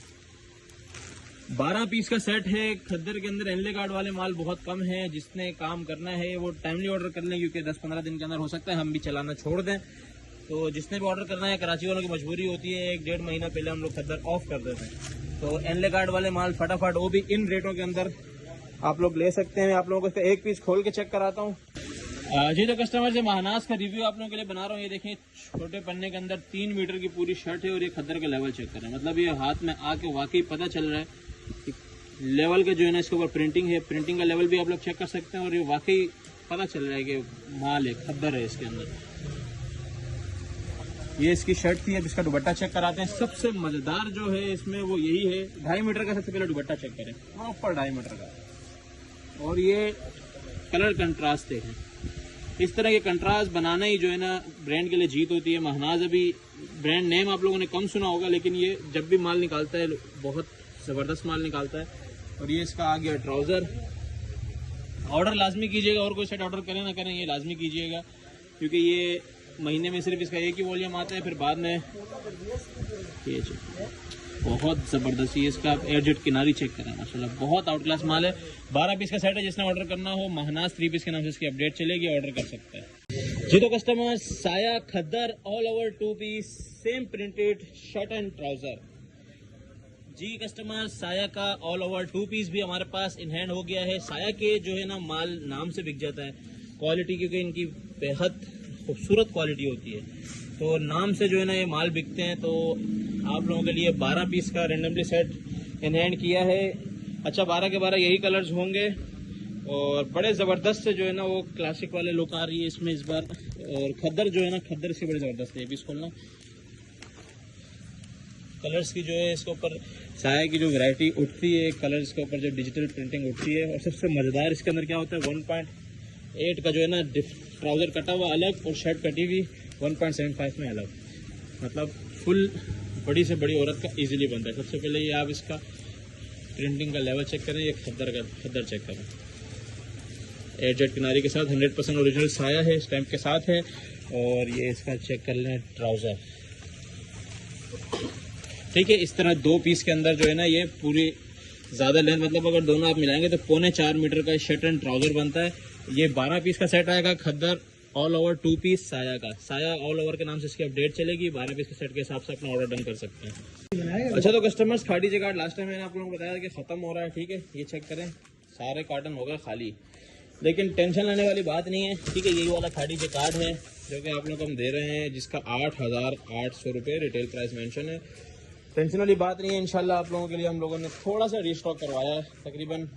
Speaker 2: 12 पीस का सेट है। खद्दर के अंदर एनले कार्ड वाले माल बहुत कम है। जिसने काम करना है वो टाइमली ऑर्डर कर लें, क्योंकि 10-15 दिन के अंदर हो सकता है हम भी चलाना छोड़ दें। तो जिसने भी ऑर्डर करना है, कराची वालों की मजबूरी होती है, 1-1.5 महीना पहले हम लोग खद्दर ऑफ कर देते हैं। तो एनले कार्ड वाले माल फटाफट, वो भी इन रेटों के अंदर आप लोग ले सकते हैं। आप लोगों को इसका एक पीस खोल के चेक कराता हूँ। जी तो कस्टमर से महनाज का रिव्यू आप लोगों के लिए बना रहा हूँ। ये देखें, छोटे पन्ने के अंदर 3 मीटर की पूरी शर्ट है और ये खद्दर का लेवल चेक करें। मतलब ये हाथ में आके वाकई पता चल रहा है कि लेवल का जो है ना इसके ऊपर प्रिंटिंग है। प्रिंटिंग का लेवल भी आप लोग चेक कर सकते हैं और ये वाकई पता चल रहा है कि माल है, खद्दर है इसके अंदर। ये इसकी शर्ट थी। अब इसका दुपट्टा चेक कराते हैं। सबसे मजेदार जो है इसमें वो यही है, 2.5 मीटर का सबसे पहले दुपट्टा चेक करें, प्रॉपर 2.5 मीटर का। और ये कलर कंट्रास्ट देखें। इस तरह के कंट्रास्ट बनाना ही जो है ना ब्रांड के लिए जीत होती है। महनाज अभी ब्रांड नेम आप लोगों ने कम सुना होगा, लेकिन ये जब भी माल निकालता है बहुत ज़बरदस्त माल निकालता है। और ये इसका आ गया ट्राउज़र। ऑर्डर लाजमी कीजिएगा, और कोई सेट ऑर्डर करें ना करें ये लाजमी कीजिएगा, क्योंकि ये महीने में सिर्फ इसका एक ही वॉल्यूम आता है। फिर बाद में ये बहुत ज़बरदस्त, ये इसका एयरजेट किनारी चेक करें, माशाल्लाह बहुत आउट क्लास माल है। 12 पीस का सेट है। जिसने ऑर्डर करना हो, महनाज 3 पीस के नाम से इसकी अपडेट चलेगी, ऑर्डर कर सकता है। जी तो customer, Saya khaddar all over 2 piece same printed shirt and trouser. जी कस्टमर, साया का ऑल ओवर 2 पीस भी हमारे पास इन हैंड हो गया है। साया के जो है ना माल नाम से बिक जाता है, क्वालिटी क्योंकि इनकी बेहद खूबसूरत क्वालिटी होती है, तो नाम से जो है ना ये माल बिकते हैं। तो आप लोगों के लिए 12 पीस का रेंडमली सेट इन हैंड किया है। अच्छा, 12 के 12 यही कलर्स होंगे और बड़े ज़बरदस्त से जो है ना वो क्लासिक वाले लुक आ रही है इसमें इस बार। और खद्दर जो है ना, खद्दर से बड़ी ज़बरदस्त है। ये पीस खोलना, कलर्स की जो है इसके ऊपर साया की जो वैरायटी उठती है, कलर्स के ऊपर जो डिजिटल प्रिंटिंग उठती है। और सबसे मज़ेदार इसके अंदर क्या होता है, 1.8 का जो है ना ट्राउज़र कटा हुआ अलग और शर्ट कटी हुई 1.75 में अलग। मतलब फुल बड़ी से बड़ी औरत का इजीली बनता है। सबसे पहले ये आप इसका प्रिंटिंग का लेवल चेक करें, ये खद्दर चेक करें। एयरजेट किनारी के साथ 100% ओरिजिनल साया है, स्टैम्प के साथ है। और ये इसका चेक कर लें ट्राउज़र, ठीक है। इस तरह 2 पीस के अंदर जो है ना ये पूरी ज़्यादा लेंथ, मतलब अगर दोनों आप मिलाएंगे तो 3.25 मीटर का शर्ट एंड ट्राउज़र बनता है। ये 12 पीस का सेट आएगा खद्दर ऑल ओवर 2 पीस साया का। साया ऑल ओवर के नाम से इसकी अपडेट चलेगी। 12 पीस के सेट के हिसाब से अपना ऑर्डर डन कर सकते हैं। अच्छा तो कस्टमर्स, खाड़ी जगह लास्ट टाइम मैंने आप लोगों को बताया कि ख़त्म हो रहा है, ठीक है। ये चेक करें, सारे कार्टन हो गए खाली, लेकिन टेंशन लेने वाली बात नहीं है। ठीक है, यही वाला खाड़ी जैकार्ड है जो कि आप लोग को हम दे रहे हैं, जिसका 8,800 रुपये रिटेल प्राइस मेंशन है। टेंशन वाली बात नहीं है। इंशाल्लाह आप लोगों के लिए हम लोगों ने थोड़ा सा रीस्टॉक करवाया है, तकरीबन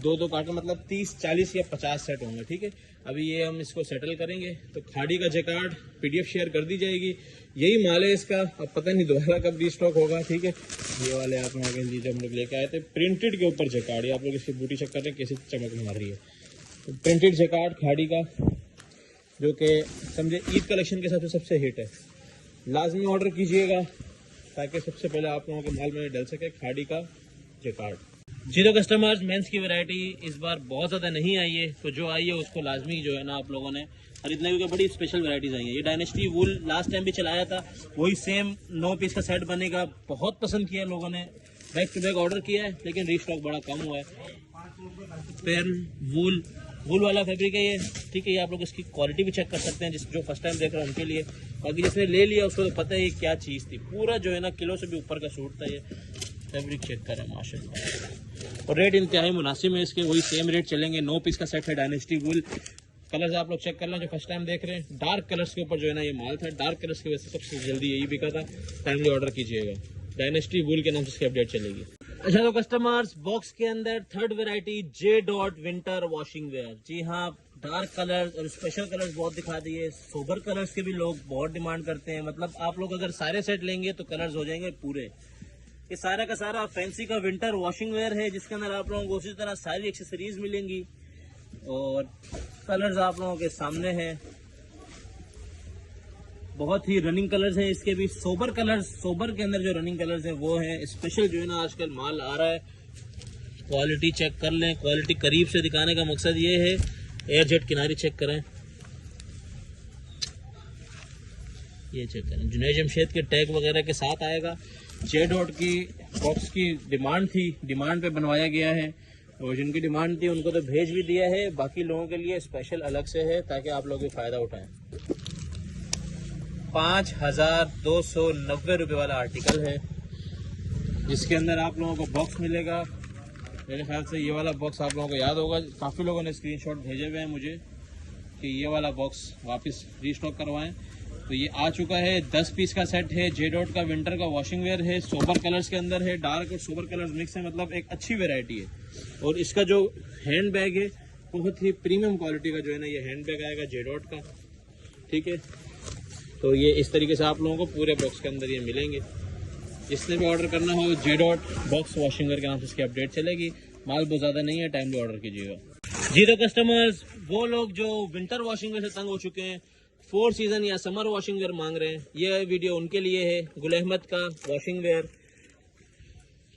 Speaker 2: 2 कार्टन, मतलब 30, 40 या 50 सेट होंगे। ठीक है, अभी ये हम इसको सेटल करेंगे। तो खाड़ी का जैकार्ड PDF शेयर कर दी जाएगी। यही माल है इसका, अब पता नहीं दोबारा कब रीस्टॉक होगा। ठीक है, ये वाले आप लोगों के लिए जो हम लोग लेके आए थे प्रिंटेड के ऊपर जैकार्ड, ये आप लोग इसकी बूटी चेक कर रहे हैं कैसे चमक मार रही है। तो प्रिंटेड जैकार्ड खाड़ी का, जो कि समझे ईद कलेक्शन के साथ सबसे हिट है। लाजमी ऑर्डर कीजिएगा ताकि सबसे पहले आप लोगों के माल में डल सके खाड़ी का जैकार्ड। जी तो कस्टमर्स, मेंस की वैरायटी इस बार बहुत ज़्यादा नहीं आई है, तो जो आई है उसको लाजमी जो है ना आप लोगों ने खरीदने, क्योंकि बड़ी स्पेशल वैरायटीज़ आई है। ये डायनेस्टी वूल लास्ट टाइम भी चलाया था, वही सेम 9 पीस का सेट बनेगा, बहुत पसंद किया लोगों ने, बैक टू बैक ऑर्डर किया है, लेकिन रीस्टॉक बड़ा कम हुआ है। पेर्ल वूल वाला फैब्रिक है ये। ठीक है, ये आप लोग इसकी क्वालिटी भी चेक कर सकते हैं, जो फर्स्ट टाइम देख रहे हैं उनके लिए। बाकी जिसने ले लिया उसको तो पता है ये क्या चीज़ थी। पूरा जो है ना किलो से भी ऊपर का सूट था ये। फैब्रिक चेक करें माशाल्लाह, और रेट इंतहाई मुनासिब है इसके, वही सेम रेट चलेंगे। 9 पीस का सेट है डायनेस्टी वूल। कलर्स आप लोग चेक कर लें जो फर्स्ट टाइम देख रहे हैं। डार्क कलर्स के ऊपर जो है ना ये माल था, डार्क कलर्स की वजह से सबसे जल्दी यही बिका था। टाइमली ऑर्डर कीजिएगा, डायनेस्टी वूल के नाम से इसकी अपडेट चलेगी। अच्छा तो कस्टमर्स, बॉक्स के अंदर third variety J. Winter washing wear. जी हाँ, डार्क कलर्स और स्पेशल कलर्स बहुत दिखा दिए। सोबर कलर्स के भी लोग बहुत डिमांड करते हैं। मतलब आप लोग अगर सारे सेट लेंगे तो कलर्स हो जाएंगे पूरे। ये सारा का सारा फैंसी का विंटर वॉशिंग वेयर है, जिसके अंदर आप लोगों को उसी तरह सारी एक्सेसरीज मिलेंगी और कलर्स आप लोगों के सामने हैं। बहुत ही रनिंग कलर्स हैं इसके भी। सोबर कलर्स, सोबर के अंदर जो रनिंग कलर्स हैं वो हैं। स्पेशल जो है ना आजकल माल आ रहा है, क्वालिटी चेक कर लें। क्वालिटी करीब से दिखाने का मकसद ये है। एयर जेट किनारी चेक करें, ये चेक करें, जुनैद जमशेद के टैग वगैरह के साथ आएगा। J. की बॉक्स की डिमांड थी, डिमांड पे बनवाया गया है, और जिनकी डिमांड थी उनको तो भेज भी दिया है। बाकी लोगों के लिए स्पेशल अलग से है ताकि आप लोग भी फ़ायदा उठाएं। 5,290 रुपये वाला आर्टिकल है, जिसके अंदर आप लोगों को बॉक्स मिलेगा। मेरे ख्याल से ये वाला बॉक्स आप लोगों को याद होगा, काफ़ी लोगों ने स्क्रीनशॉट भेजे हुए हैं मुझे कि ये वाला बॉक्स वापस रीस्टॉक करवाएं। तो ये आ चुका है, 10 पीस का सेट है। J. का विंटर का वॉशिंग वेयर है, सोबर कलर्स के अंदर है, डार्क और सोबर कलर्स मिक्स है, मतलब एक अच्छी वेराइटी है। और इसका जो हैंड बैग है बहुत ही प्रीमियम क्वालिटी का जो है ना ये हैंड बैग आएगा J. का। ठीक है, तो ये इस तरीके से आप लोगों को पूरे बॉक्स के अंदर ये मिलेंगे। जिसने भी ऑर्डर करना हो J. बॉक्स वॉशिंग वेयर के नाम से इसकी अपडेट चलेगी। माल बहुत ज़्यादा नहीं है, टाइमली ऑर्डर कीजिएगा। जी तो कस्टमर्स, वो लोग जो विंटर वॉशिंग वेयर से तंग हो चुके हैं, 4 सीजन या समर वॉशिंग वेयर मांग रहे हैं, ये वीडियो उनके लिए है। गुल अहमद का वॉशिंग वेयर,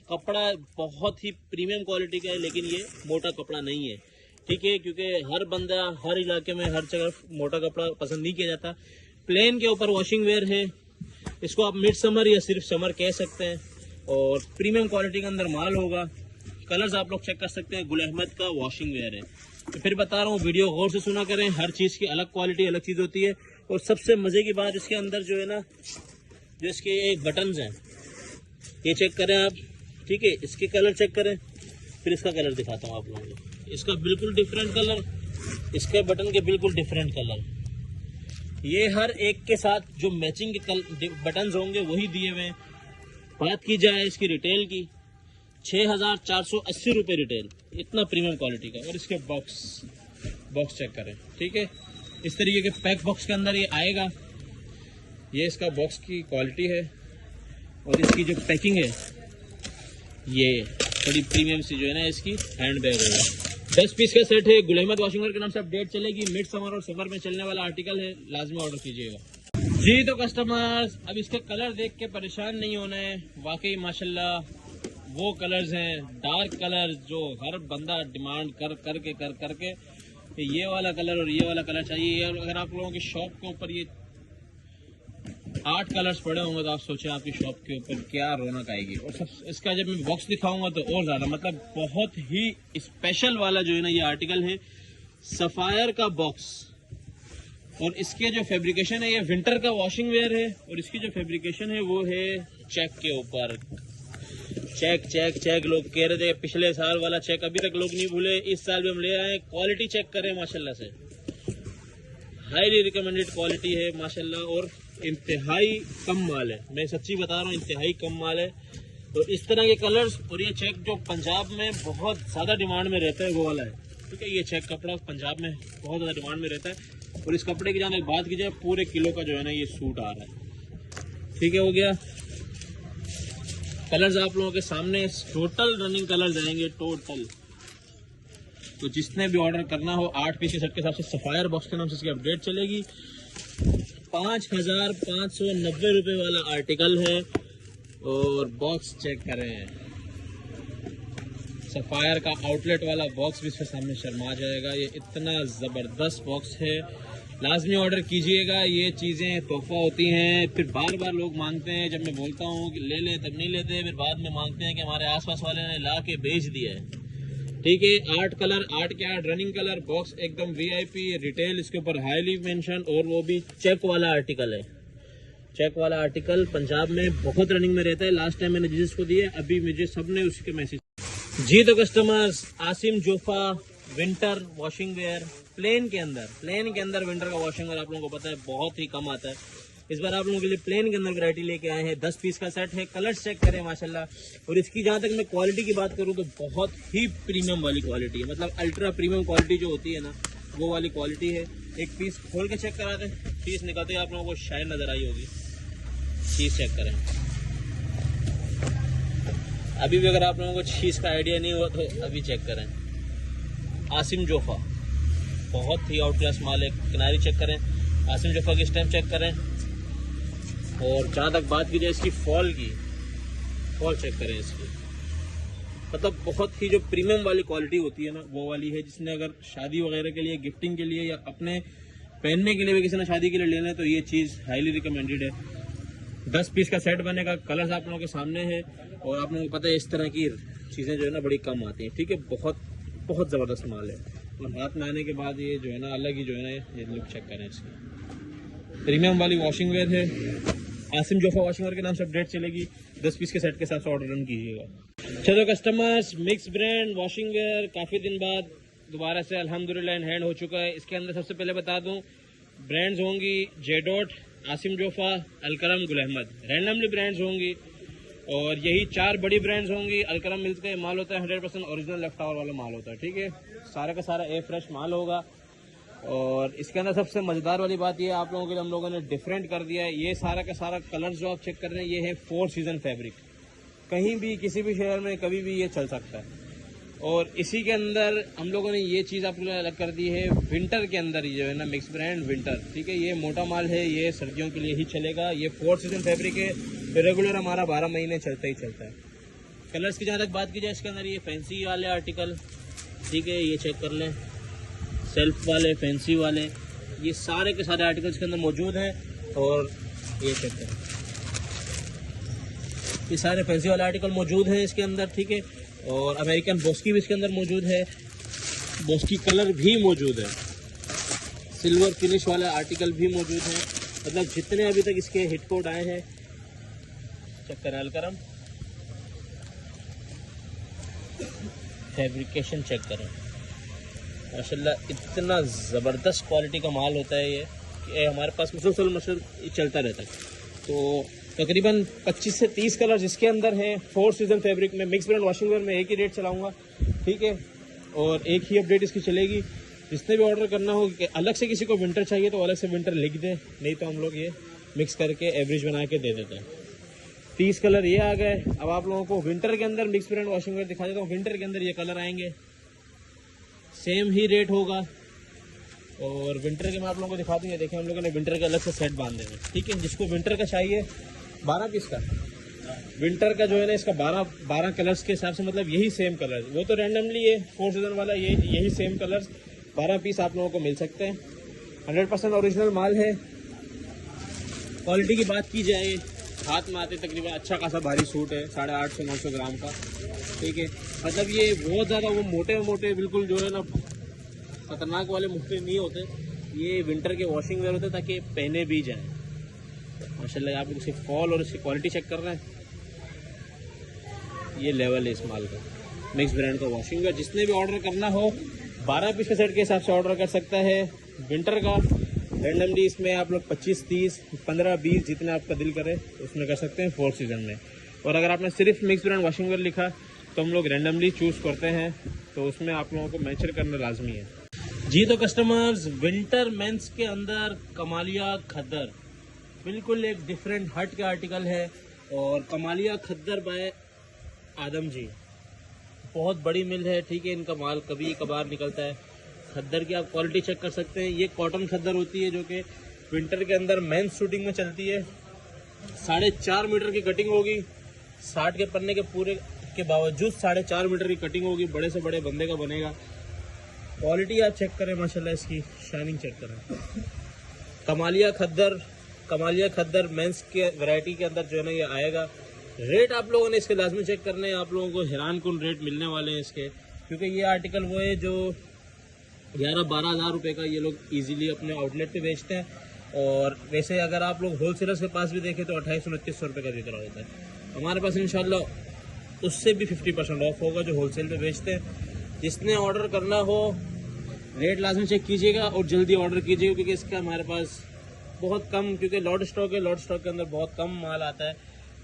Speaker 2: कपड़ा बहुत ही प्रीमियम क्वालिटी का है, लेकिन ये मोटा कपड़ा नहीं है। ठीक है, क्योंकि हर बंदा हर इलाके में हर जगह मोटा कपड़ा पसंद नहीं किया जाता। प्लेन के ऊपर वॉशिंग वेयर है, इसको आप मिड समर या सिर्फ समर कह सकते हैं, और प्रीमियम क्वालिटी के अंदर माल होगा। कलर्स आप लोग चेक कर सकते हैं। गुल अहमद का वॉशिंग वेयर है। तो फिर बता रहा हूँ, वीडियो गौर से सुना करें, हर चीज़ की अलग क्वालिटी अलग चीज़ होती है। और सबसे मज़े की बात, इसके अंदर जो है ना, जो इसके एक बटन्स हैं ये चेक करें आप। ठीक है, इसके कलर चेक करें, फिर इसका कलर दिखाता हूँ आप लोगों को। इसका बिल्कुल डिफरेंट कलर, इसके बटन के बिल्कुल डिफरेंट कलर। ये हर एक के साथ जो मैचिंग के बटन्स होंगे वही दिए हुए हैं। बात की जाए इसकी रिटेल की, 6,480 रुपये रिटेल, इतना प्रीमियम क्वालिटी का। और इसके बॉक्स चेक करें। ठीक है, इस तरीके के पैक बॉक्स के अंदर ये आएगा। ये इसका बॉक्स की क्वालिटी है, और इसकी जो पैकिंग है ये बड़ी प्रीमियम सी जो है ना इसकी हैंड बैग है। 10 पीस का सेट है, गुल अहमद वॉशिंग वेयर के नाम से अपडेट चलेगी। मिड समर और समर में चलने वाला आर्टिकल है, लाजमी ऑर्डर कीजिएगा। जी तो कस्टमर्स, अब इसके कलर देख के परेशान नहीं होना है। वाकई माशाल्लाह वो कलर्स हैं, डार्क कलर्स जो हर बंदा डिमांड करके ये वाला कलर और ये वाला कलर चाहिए। अगर आप लोगों की शॉप के ऊपर ये 8 कलर्स पड़े होंगे तो आप सोचें आपकी शॉप के ऊपर क्या रौनक आएगी। और सब इसका जब मैं बॉक्स दिखाऊंगा तो और ज़्यादा, मतलब बहुत ही स्पेशल वाला जो है ना ये आर्टिकल है, सफ़ायर का बॉक्स। और इसके जो फैब्रिकेशन है, ये विंटर का वॉशिंग वेयर है, और इसकी जो फैब्रिकेशन है वो है चेक के ऊपर। चेक चेक चेक लोग कह रहे थे, पिछले साल वाला चेक अभी तक लोग नहीं भूले, इस साल भी हम ले आए। क्वालिटी चेक करें माशाल्लाह से, हाईली रिकमेंडेड क्वालिटी है माशाल्लाह, और इंतहाई कम माल है, मैं सच्ची बता रहा हूँ, इंतहाई कम माल है। तो इस तरह के कलर्स और ये चेक जो पंजाब में बहुत ज़्यादा डिमांड में रहता है वो वाला है, ठीक है। ये चेक कपड़ा पंजाब में बहुत ज़्यादा डिमांड में रहता है। और इस कपड़े की जहाँ तक बात की जाए, पूरे किलो का जो है ना ये सूट आ रहा है, ठीक है। हो गया, कलर्स आप लोगों के सामने, टोटल रनिंग कलर्स आएंगे टोटल। तो जिसने भी ऑर्डर करना हो 8 पीस के सेट के हिसाब से सफायर बॉक्स के नाम से इसकी अपडेट चलेगी। 5,590 रुपये वाला आर्टिकल है, और बॉक्स चेक करें, सफायर का आउटलेट वाला बॉक्स भी इसके सामने शर्मा जाएगा। ये इतना ज़बरदस्त बॉक्स है, लाजमी ऑर्डर कीजिएगा। ये चीज़ें तोहफा होती हैं, फिर बार बार लोग मांगते हैं, जब मैं बोलता हूँ कि ले लें तब नहीं लेते, फिर बाद में मांगते हैं कि हमारे आसपास वाले ने ला के बेच दिया है, ठीक है। 8 कलर, 8 के 8 रनिंग कलर, बॉक्स एकदम VIP रिटेल, इसके ऊपर हाईली मेंशन, और वो भी चेक वाला आर्टिकल है। चेक वाला आर्टिकल पंजाब में बहुत रनिंग में रहता है। लास्ट टाइम मैंने जिसको दिए, अभी मुझे सबने उसके मैसेज। जी तो customers, Asim Jofa winter washing wear plain के अंदर विंटर का वॉशिंग वेयर आप लोगों को पता है बहुत ही कम आता है। इस बार आप लोगों के लिए प्लेन के अंदर वैरायटी लेके आए हैं। 10 पीस का सेट है, कलर्स चेक करें माशाल्लाह। और इसकी जहाँ तक मैं क्वालिटी की बात करूँ तो बहुत ही प्रीमियम वाली क्वालिटी है, मतलब अल्ट्रा प्रीमियम क्वालिटी जो होती है ना, वो वाली क्वालिटी है। एक पीस खोल के चेक करा दें, पीस निकालते आप लोगों को शायद नजर आई होगी, चीज़ चेक करें। अभी भी अगर आप लोगों को चीज़ का आइडिया नहीं हुआ तो अभी चेक करें। आसिम जोफा बहुत ही आउट क्लास माल है, किनारी चेक करें, आसिम जोफा की स्टैम्प चेक करें। और जहाँ तक बात की जाए इसकी फॉल चेक करें इसकी, मतलब बहुत ही जो प्रीमियम वाली क्वालिटी होती है ना, वो वाली है। जिसने अगर शादी वगैरह के लिए, गिफ्टिंग के लिए, या अपने पहनने के लिए भी किसी ने शादी के लिए लेना है तो ये चीज़ हाईली रिकमेंडेड है। 10 पीस का सेट बनेगा, कलर्स आप लोगों के सामने है, और आप लोगों को पता है इस तरह की चीज़ें जो है ना बड़ी कम आती हैं, ठीक है। बहुत ज़बरदस्त माल है, और हाथ में आने के बाद ये जो है ना अलग ही जो है ना ये लुक चेक करें इसकी। प्रीमियम वाली वॉशिंग वेयर है, आसिम जोफा वॉशिंग वेयर के नाम से अपडेट चलेगी। 10 पीस के सेट के साथ ऑर्डर रन कीजिएगा। चलो customers, mix brand washing where काफ़ी दिन बाद दोबारा से अल्हम्दुलिल्लाह इन हैंड हो चुका है। इसके अंदर सबसे पहले बता दूं, ब्रांड्स होंगी जेडोट, आसिम जोफा, अलकरम, गुल अहमद, रैंडमली ब्रांड्स होंगी। और यही 4 बड़ी ब्रांड्स होंगी। अलकरम मिल्स का माल होता है 100% ओरिजिनल लेफ्ट आवर वाला माल होता है, ठीक है। सारा का सारा ए फ्रेश माल होगा। और इसके अंदर सबसे मज़ेदार वाली बात ये आप लोगों के लिए हम लोगों ने डिफरेंट कर दिया है। ये सारा का सारा कलर जो आप चेक कर रहे हैं, ये है 4 सीजन फैब्रिक, कहीं भी किसी भी शहर में कभी भी ये चल सकता है। और इसी के अंदर हम लोगों ने ये चीज़ आप लोगों ने अलग कर दी है विंटर के अंदर, ये जो है ना मिक्स ब्रांड विंटर, ठीक है। ये मोटा माल है, ये सर्दियों के लिए ही चलेगा। ये 4 सीजन फैब्रिक है, तो रेगुलर हमारा 12 महीने चलता ही चलता है। कलर्स की जहाँ तक बात की जाए, इसके अंदर ये फैंसी वाले आर्टिकल, ठीक है, ये चेक कर लें, सेल्फ वाले, फैंसी वाले, ये सारे के सारे आर्टिकल्स के अंदर मौजूद हैं। और ये चेक करें, ये सारे फैंसी वाले आर्टिकल मौजूद हैं इसके अंदर, ठीक है। और अमेरिकन बॉस्की भी इसके अंदर मौजूद है, बॉस्की कलर भी मौजूद है, सिल्वर फिनिश वाला आर्टिकल भी मौजूद है। मतलब जितने अभी तक इसके हिट कोड आए हैं, चेक करें, अलकरम फैब्रिकेशन चेक करें, माशाल्लाह इतना ज़बरदस्त क्वालिटी का माल होता है ये कि हमारे पास मुसलसल चलता रहता है। तो तकरीबन 25 से 30 कलर्स इसके अंदर हैं। 4 सीजन फैब्रिक में, मिक्स ब्रांड वॉशिंग वेयर में एक ही रेट चलाऊंगा, ठीक है। और एक ही अपडेट इसकी चलेगी। जिसने भी ऑर्डर करना हो, कि अलग से किसी को विंटर चाहिए तो अलग से विंटर लिख दें, नहीं तो हम लोग ये मिक्स करके एवरेज बना के दे देते हैं। 30 कलर ये आ गए। अब आप लोगों को विंटर के अंदर मिक्स ब्रांड वॉशिंग वेयर दिखा देता हूँ। विंटर के अंदर ये कलर आएंगे, सेम ही रेट होगा। और विंटर के मैं आप लोगों को दिखा दूँ, ये देखें हम लोगों ने विंटर के अलग से सेट बांधे हैं, ठीक है। जिसको विंटर का चाहिए 12 पीस का विंटर का जो है ना, इसका 12 कलर्स के हिसाब से, मतलब यही सेम कलर, वो तो रैंडमली है 4 सीजन वाला, यही सेम कलर्स 12 पीस आप लोगों को मिल सकते हैं। 100% ओरिजिनल माल है। क्वालिटी की बात की जाए, हाथ में आते तकरीबन अच्छा खासा भारी सूट है, 850-900 ग्राम का, ठीक है। मतलब ये बहुत ज़्यादा वो मोटे बिल्कुल जो है ना खतरनाक वाले मोटे नहीं होते, ये विंटर के वॉशिंग वेयर होते ताकि पहने भी जाए। माशाल्लाह आप लोग इसकी फॉल और इसकी क्वालिटी चेक कर रहे हैं, ये लेवल है इस माल का, मिक्स ब्रांड का वॉशिंग का। जिसने भी ऑर्डर करना हो 12 पीस के सेट के हिसाब से ऑर्डर कर सकता है। विंटर का रैंडमली इसमें आप लोग 25, 30, 15, 20 जितना आपका दिल करे उसमें कर सकते हैं 4 सीजन में। और अगर आपने सिर्फ मिक्स ब्रांड वॉशिंग वेयर लिखा तो हम लोग रैंडमली चूज़ करते हैं, तो उसमें आप लोगों को मेंशन करना लाजमी है। जी तो कस्टमर्स, विंटर मेंस के अंदर कमालिया खद्दर बिल्कुल एक डिफरेंट हट का आर्टिकल है। और कमालिया खद्दर बाय आदम जी, बहुत बड़ी मिल है, ठीक है। इनका माल कभी कभार निकलता है। खद्दर की आप क्वालिटी चेक कर सकते हैं। ये कॉटन खद्दर होती है जो कि विंटर के अंदर मेंस शूटिंग में चलती है। 4.5 मीटर की कटिंग होगी, 60 के पन्ने के पूरे के बावजूद 4.5 मीटर की कटिंग होगी। बड़े से बड़े बंदे का बनेगा। क्वालिटी आप चेक करें, माशाल्लाह इसकी शाइनिंग चेक करें। कमालिया खद्दर मेंस के वैरायटी के अंदर जो है ना ये आएगा। रेट आप लोगों ने इसके लाजमी चेक करने हैं। आप लोगों को हैरान कुन रेट मिलने वाले हैं इसके, क्योंकि ये आर्टिकल वो है जो 11-12 हज़ार रुपये का ये लोग इजीली अपने आउटलेट पे बेचते हैं। और वैसे अगर आप लोग होलसेलर्स के पास भी देखें तो 2800-2900 रुपये का बिक रहा होता है। हमारे पास इंशाल्लाह उससे भी 50% ऑफ होगा जो होलसेल पे बेचते हैं। जिसने ऑर्डर करना हो रेट लाजमी चेक कीजिएगा और जल्दी ऑर्डर कीजिएगा, क्योंकि इसका हमारे पास बहुत कम, क्योंकि लॉट स्टॉक है, लॉट स्टॉक के अंदर बहुत कम माल आता है।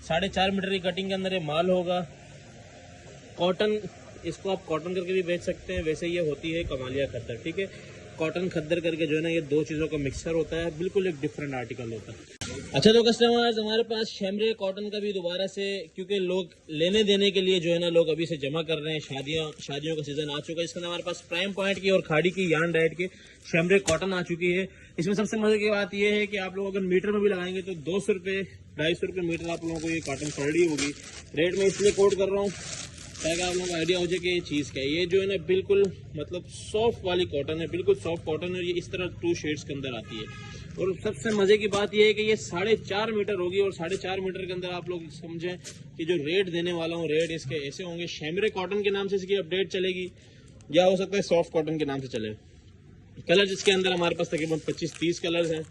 Speaker 2: 4.5 मीटर की कटिंग के अंदर ये माल होगा। कॉटन, इसको आप कॉटन करके भी बेच सकते हैं। वैसे ये होती है कमालिया खद्दर, ठीक है। कॉटन खद्दर करके जो है ना ये दो चीज़ों का मिक्सचर होता है, बिल्कुल एक डिफरेंट आर्टिकल होता है। अच्छा तो कस्टमर्स, हमारे पास शैमरे कॉटन का भी दोबारा से, क्योंकि लोग लेने देने के लिए जो है ना लोग अभी से जमा कर रहे हैं। शादियों का सीजन आ चुका है। इसके अंदर हमारे पास प्राइम पॉइंट की और खाड़ी की यान डाइट के शैमरे कॉटन आ चुकी है। इसमें सबसे मजे की बात यह है कि आप लोग अगर मीटर में भी लगाएंगे तो 200 रुपये 250 रुपये मीटर आप लोगों को ये कॉटन पड़ रही होगी। रेट में इसलिए कोट कर रहा हूँ ताकि आप लोगों को आइडिया हो जाए कि ये चीज़ क्या है। ये जो है ना बिल्कुल मतलब सॉफ्ट वाली कॉटन है, बिल्कुल सॉफ्ट कॉटन है। ये इस तरह 2 शेड्स के अंदर आती है। और सबसे मजे की बात यह है कि ये 4.5 मीटर होगी। और 4.5 मीटर के अंदर आप लोग समझें कि जो रेट देने वाला हूँ, रेट इसके ऐसे होंगे। शैमरे कॉटन के नाम से इसकी अपडेट चलेगी, या हो सकता है सॉफ्ट कॉटन के नाम से चले। कलर इसके अंदर हमारे पास तकरीबन 25-30 कलर्स हैं।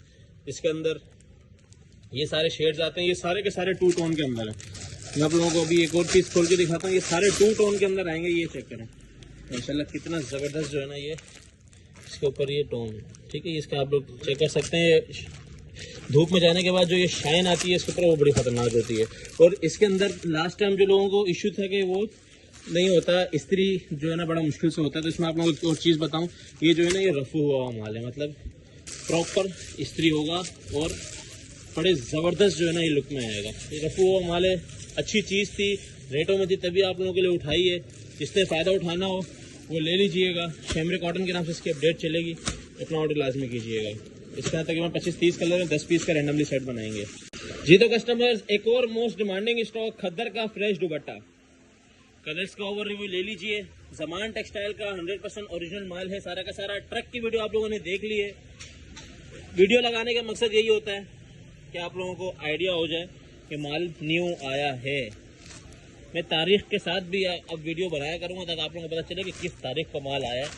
Speaker 2: इसके अंदर ये सारे शेड्स आते हैं। ये सारे के सारे 2 टोन के अंदर है। मैं आप लोगों को अभी एक और चीज़ खोल के दिखाता हूँ। ये सारे 2 टोन के अंदर आएंगे। ये चेक करें माशाल्लाह कितना ज़बरदस्त जो है ना ये इसके ऊपर ये टोन है, ठीक है। इसका आप लोग चेक कर सकते हैं। धूप में जाने के बाद जो ये शाइन आती है इसके ऊपर, वो बड़ी ख़तरनाक होती है। और इसके अंदर लास्ट टाइम जो लोगों को इशू था कि वो नहीं होता, इस्त्री जो है ना बड़ा मुश्किल से होता है। तो इसमें आप लोगों को और चीज़ बताऊँ, ये जो है ना ये रफू हुआ माल है, मतलब प्रॉपर इस्त्री होगा और बड़े ज़बरदस्त जो है ना ये लुक में आएगा। ये रफू हुआ माल है, अच्छी चीज़ थी, रेटों में थी, तभी आप लोगों के लिए उठाई है। जिसने फ़ायदा उठाना हो वो ले लीजिएगा। शैमरे कॉटन के नाम से इसकी अपडेट चलेगी, अपना ऑर्डर लाजमी कीजिएगा। इसके अंदर तकरीबन 25-30 कलर है, 10 पीस का रैंडमली सेट बनाएंगे। जी तो कस्टमर्स, एक और मोस्ट डिमांडिंग स्टॉक खद्दर का फ्रेश दुपट्टा। कलर्स का ओवर रिव्यू ले लीजिए। जमान टेक्सटाइल का 100% ओरिजिनल माल है। सारा का सारा ट्रक की वीडियो आप लोगों ने देख ली है। वीडियो लगाने का मकसद यही होता है कि आप लोगों को आइडिया हो जाए कि माल न्यू आया है। मैं तारीख के साथ भी अब वीडियो बनाया करूंगा ताकि आप लोगों को पता चले कि किस तारीख का माल आया है।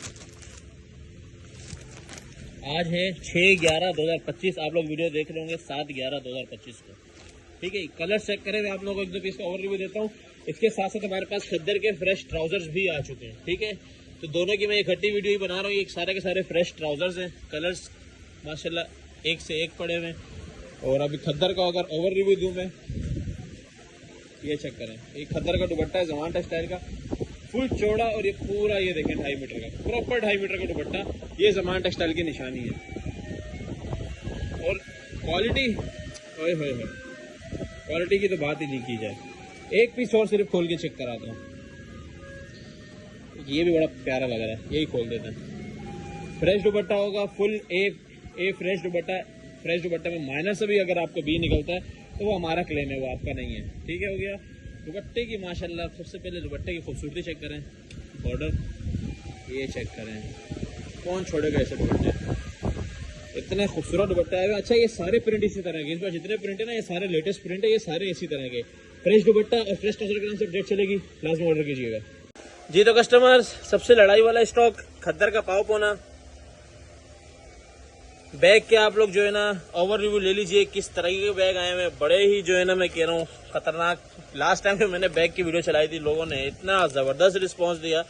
Speaker 2: आज है 6/11/2025। आप लोग वीडियो देख रहे होंगे 7/11/2025 को, ठीक है। कलर चेक करें, मैं आप लोगों को एक दो पीस का ओवर रिव्यू देता हूँ। इसके साथ साथ हमारे पास खद्दर के फ्रेश ट्राउजर्स भी आ चुके हैं, ठीक है। तो दोनों की मैं इकट्ठी वीडियो ही बना रहा हूँ। ये सारे के सारे फ्रेश ट्राउजर्स हैं। कलर्स माशाल्लाह एक से एक पड़े हुए हैं। और अभी खद्दर का अगर ओवर रिव्यू दूँ मैं, ये चेक करें, ये खद्दर का दुपट्टा है जमान टेक्सटाइल का, फुल चौड़ा। और ये पूरा ये देखें 2.5 मीटर का, प्रॉपर 2.5 मीटर का दुपट्टा। ये जमान टेक्सटाइल की निशानी है। और क्वालिटी, ओए होए होए, क्वालिटी की तो बात ही नहीं की जाए। एक पीस और सिर्फ खोल के चेक कराता हूँ। ये भी बड़ा प्यारा लग रहा है, यही खोल देते हैं। फ्रेश दुपट्टा होगा, फुल ए फ्रेश दुपट्टा। फ्रेश दुपट्टे में माइनर से भी अगर आपको बी निकलता है तो वो हमारा क्लेम है, वो आपका नहीं है, ठीक है। हो गया दुपट्टे की माशाल्लाह। सबसे पहले दुपट्टे की खूबसूरती चेक करें, बॉर्डर ये चेक करें, कौन छोड़ेगा ऐसे दुपट्टे। इतने खूबसूरत दुपट्टे आए हुए। अच्छा, ये सारे प्रिंट इसी तरह के, इस बार जितने प्रिंट है ना ये सारे लेटेस्ट प्रिंट है, ये सारे इसी तरह के। फ्रेश दुपट्टा और फ्रेश ट्राउजर के नाम से अपडेट चलेगी, लाजमी ऑर्डर कीजिएगा। जी तो कस्टमर्स, सबसे लड़ाई वाला स्टॉक खद्दर का पाव पोना। बैग के आप लोग जो है ना ओवर रिव्यू ले लीजिए, किस तरह के बैग आए हुए, बड़े ही जो है ना मैं कह रहा हूँ खतरनाक। लास्ट टाइम जो मैंने बैग की वीडियो चलाई थी, लोगों ने इतना जबरदस्त रिस्पांस दिया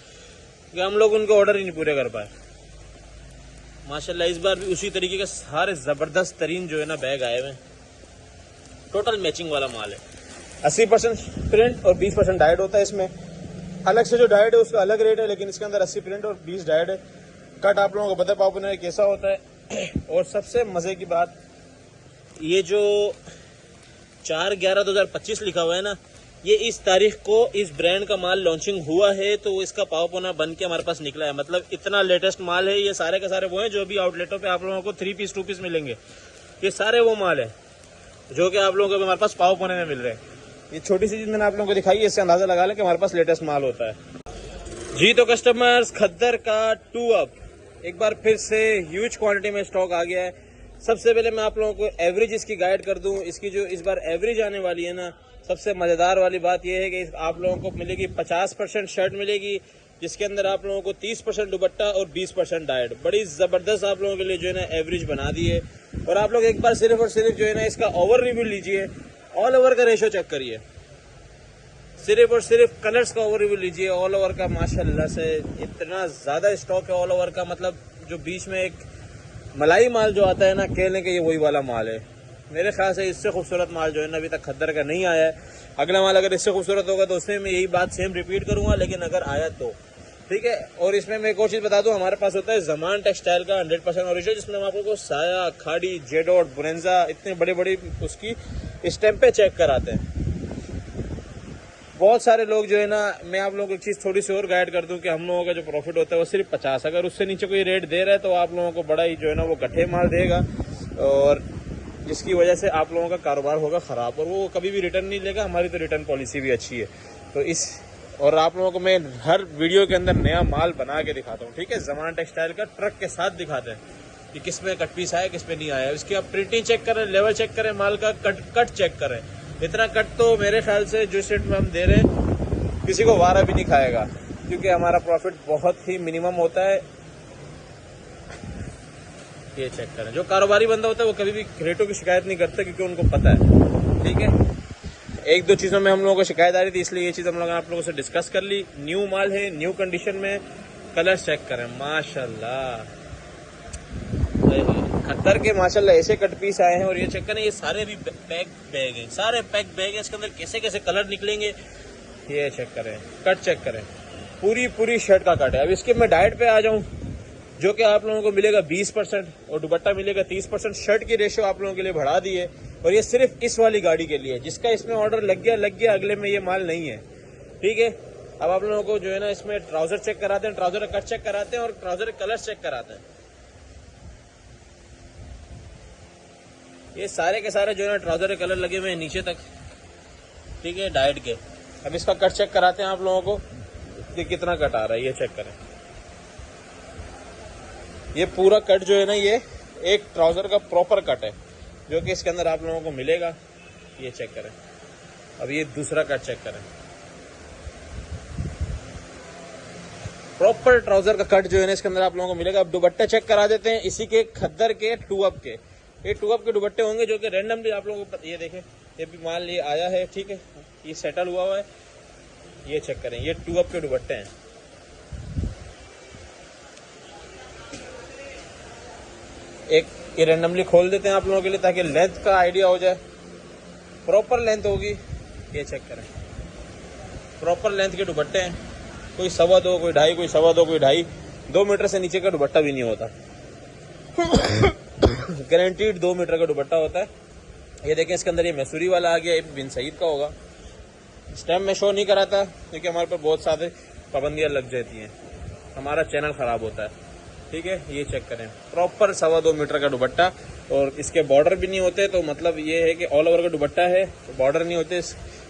Speaker 2: कि हम लोग उनके ऑर्डर ही नहीं पूरे कर पाए। माशाल्लाह इस बार भी उसी तरीके के सारे जबरदस्त तरीन जो है ना बैग आए हुए, टोटल मैचिंग वाला माल है। 80% प्रिंट और 20% डाइड होता है इसमें। अलग से जो डाइड है उसका अलग रेट है, लेकिन इसके अंदर 80 प्रिंट और 20 डाइड है। कट आप लोगों को पता है पापुलर कैसा होता है। और सबसे मजे की बात, ये जो 4/11/2025 लिखा हुआ है ना, ये इस तारीख को इस ब्रांड का माल लॉन्चिंग हुआ है, तो इसका पावपोना बन के हमारे पास निकला है। मतलब इतना लेटेस्ट माल है। ये सारे के सारे वो हैं जो भी आउटलेटों पे आप लोगों को 3 पीस 2 पीस मिलेंगे। ये सारे वो माल है जो कि आप लोगों को हमारे पास पावपोने में मिल रहे हैं। ये छोटी सी चीज मैंने आप लोगों को दिखाई है, इससे अंदाजा लगा लें कि हमारे पास लेटेस्ट माल होता है जी। तो कस्टमर्स, खद्दर का 2 अप एक बार फिर से ह्यूज क्वांटिटी में स्टॉक आ गया है। सबसे पहले मैं आप लोगों को एवरेज इसकी गाइड कर दूं। इसकी जो इस बार एवरेज आने वाली है ना, सबसे मजेदार वाली बात यह है कि आप लोगों को मिलेगी 50% शर्ट मिलेगी, जिसके अंदर आप लोगों को 30% दुपट्टा और 20% डाइट। बड़ी जबरदस्त आप लोगों के लिए जो है ना एवरेज बना दी है। और आप लोग एक बार सिर्फ और सिर्फ जो है ना इसका ओवर रिव्यू लीजिए, ऑल ओवर का रेशो चेक करिए, सिर्फ और सिर्फ कलर्स का ओवर रिव्यू लीजिए ऑल ओवर का। माशाल्लाह से इतना ज्यादा स्टॉक है ऑल ओवर का। मतलब जो बीच में एक मलाई माल जो आता है ना, कह लें कि ये वही वाला माल है। मेरे ख्याल से इससे खूबसूरत माल जो है ना अभी तक खद्दर का नहीं आया है। अगला माल अगर इससे खूबसूरत होगा तो उसमें मैं यही बात सेम रिपीट करूंगा, लेकिन अगर आया तो ठीक है। और इसमें मैं एक और चीज बता दूं, हमारे पास होता है जमान टेक्सटाइल का 100% ओरिजिनल, जिसमें हम आपको साया, खाड़ी, जेडोट, बुरेंजा इतने बड़े बड़े उसकी स्टैंपें चेक कराते हैं। बहुत सारे लोग जो है ना, मैं आप लोगों को एक चीज़ थोड़ी सी और गाइड कर दूं कि हम लोगों का जो प्रॉफिट होता है वो सिर्फ 50। अगर उससे नीचे कोई रेट दे रहा है तो आप लोगों को बड़ा ही जो है ना वो गठे माल देगा, और जिसकी वजह से आप लोगों का कारोबार होगा ख़राब, और वो कभी भी रिटर्न नहीं लेगा। हमारी तो रिटर्न पॉलिसी भी अच्छी है। तो इस और आप लोगों को मैं हर वीडियो के अंदर नया माल बना के दिखाता हूँ, ठीक है। जमान टेक्सटाइल का ट्रक के साथ दिखाते हैं कि किस में कट पीस आया, किस में नहीं आया। इसकी आप प्रिंटिंग चेक करें, लेवल चेक करें, माल का कट चेक करें। इतना कट तो मेरे ख्याल से जो रेट में हम दे रहे हैं किसी को वारा भी नहीं खाएगा, क्योंकि हमारा प्रॉफिट बहुत ही मिनिमम होता है। ये चेक करें। जो कारोबारी बंदा होता है वो कभी भी रेटों की शिकायत नहीं करता, क्योंकि उनको पता है, ठीक है। एक दो चीज़ों में हम लोगों को शिकायत आ रही थी, इसलिए ये चीज़ हम लोगों ने आप लोगों से डिस्कस कर ली। न्यू माल है, न्यू कंडीशन में, कलर चेक करें। माशाल्लाह खद्दर के माशाल्लाह ऐसे कट पीस आए हैं। और ये चेक करें, ये सारे भी पैक बैग हैं, सारे पैक बैग हैं। इसके अंदर कैसे कैसे कलर निकलेंगे ये चेक करें, कट चेक करें। पूरी शर्ट का कट है। अब इसके मैं डाइट पे आ जाऊं, जो कि आप लोगों को मिलेगा 20% और दुपट्टा मिलेगा 30%। शर्ट की रेशो आप लोगों के लिए बढ़ा दी है, और ये सिर्फ इस वाली गाड़ी के लिए। जिसका इसमें ऑर्डर लग गया, अगले में ये माल नहीं है, ठीक है। अब आप लोगों को जो है ना इसमें ट्राउजर चेक कराते हैं, ट्राउजर का कट चेक कराते हैं, और ट्राउजर के कलर चेक कराते हैं। ये सारे के सारे जो है ना ट्राउजर के कलर लगे हुए हैं नीचे तक, ठीक है, डाइट के। अब इसका कट चेक कराते हैं आप लोगों को कि कितना कट आ रहा है, ये चेक करें। ये पूरा कट जो है ना, ये एक ट्राउजर का प्रॉपर कट है, जो कि इसके अंदर आप लोगों को मिलेगा। ये चेक करें। अब ये दूसरा कट चेक करें, प्रॉपर ट्राउजर का कट जो है ना इसके अंदर आप लोगों को मिलेगा। अब दुपट्टे चेक करा देते हैं इसी के खद्दर के 2 अप के। ये 2 अप के दुपट्टे होंगे जो कि रैंडमली आप लोगों को, ये देखें, ये भी माल ये आया है, ठीक है, ये सेटल हुआ है। ये चेक करें, ये 2 अप के दुपट्टे हैं। एक ये रैंडमली खोल देते हैं आप लोगों के लिए, ताकि लेंथ का आइडिया हो जाए। प्रॉपर लेंथ होगी, ये चेक करें, प्रॉपर लेंथ के दुपट्टे हैं। कोई 2.25, कोई 2.5, कोई 2.25, कोई 2.5, 2 मीटर से नीचे का दुपट्टा भी नहीं होता। गारंटीड 2 मीटर का दुपट्टा होता है। ये देखें, इसके अंदर ये मैसूरी वाला आ गया, ये बिन सईद का होगा। स्टैम्प में शो नहीं कराता क्योंकि हमारे पर बहुत सारे पाबंदियां लग जाती हैं, हमारा चैनल खराब होता है, ठीक है। ये चेक करें, प्रॉपर 2.25 मीटर का दुपट्टा, और इसके बॉर्डर भी नहीं होते। तो मतलब ये है कि ऑल ओवर का दुपट्टा है, बॉर्डर नहीं होते,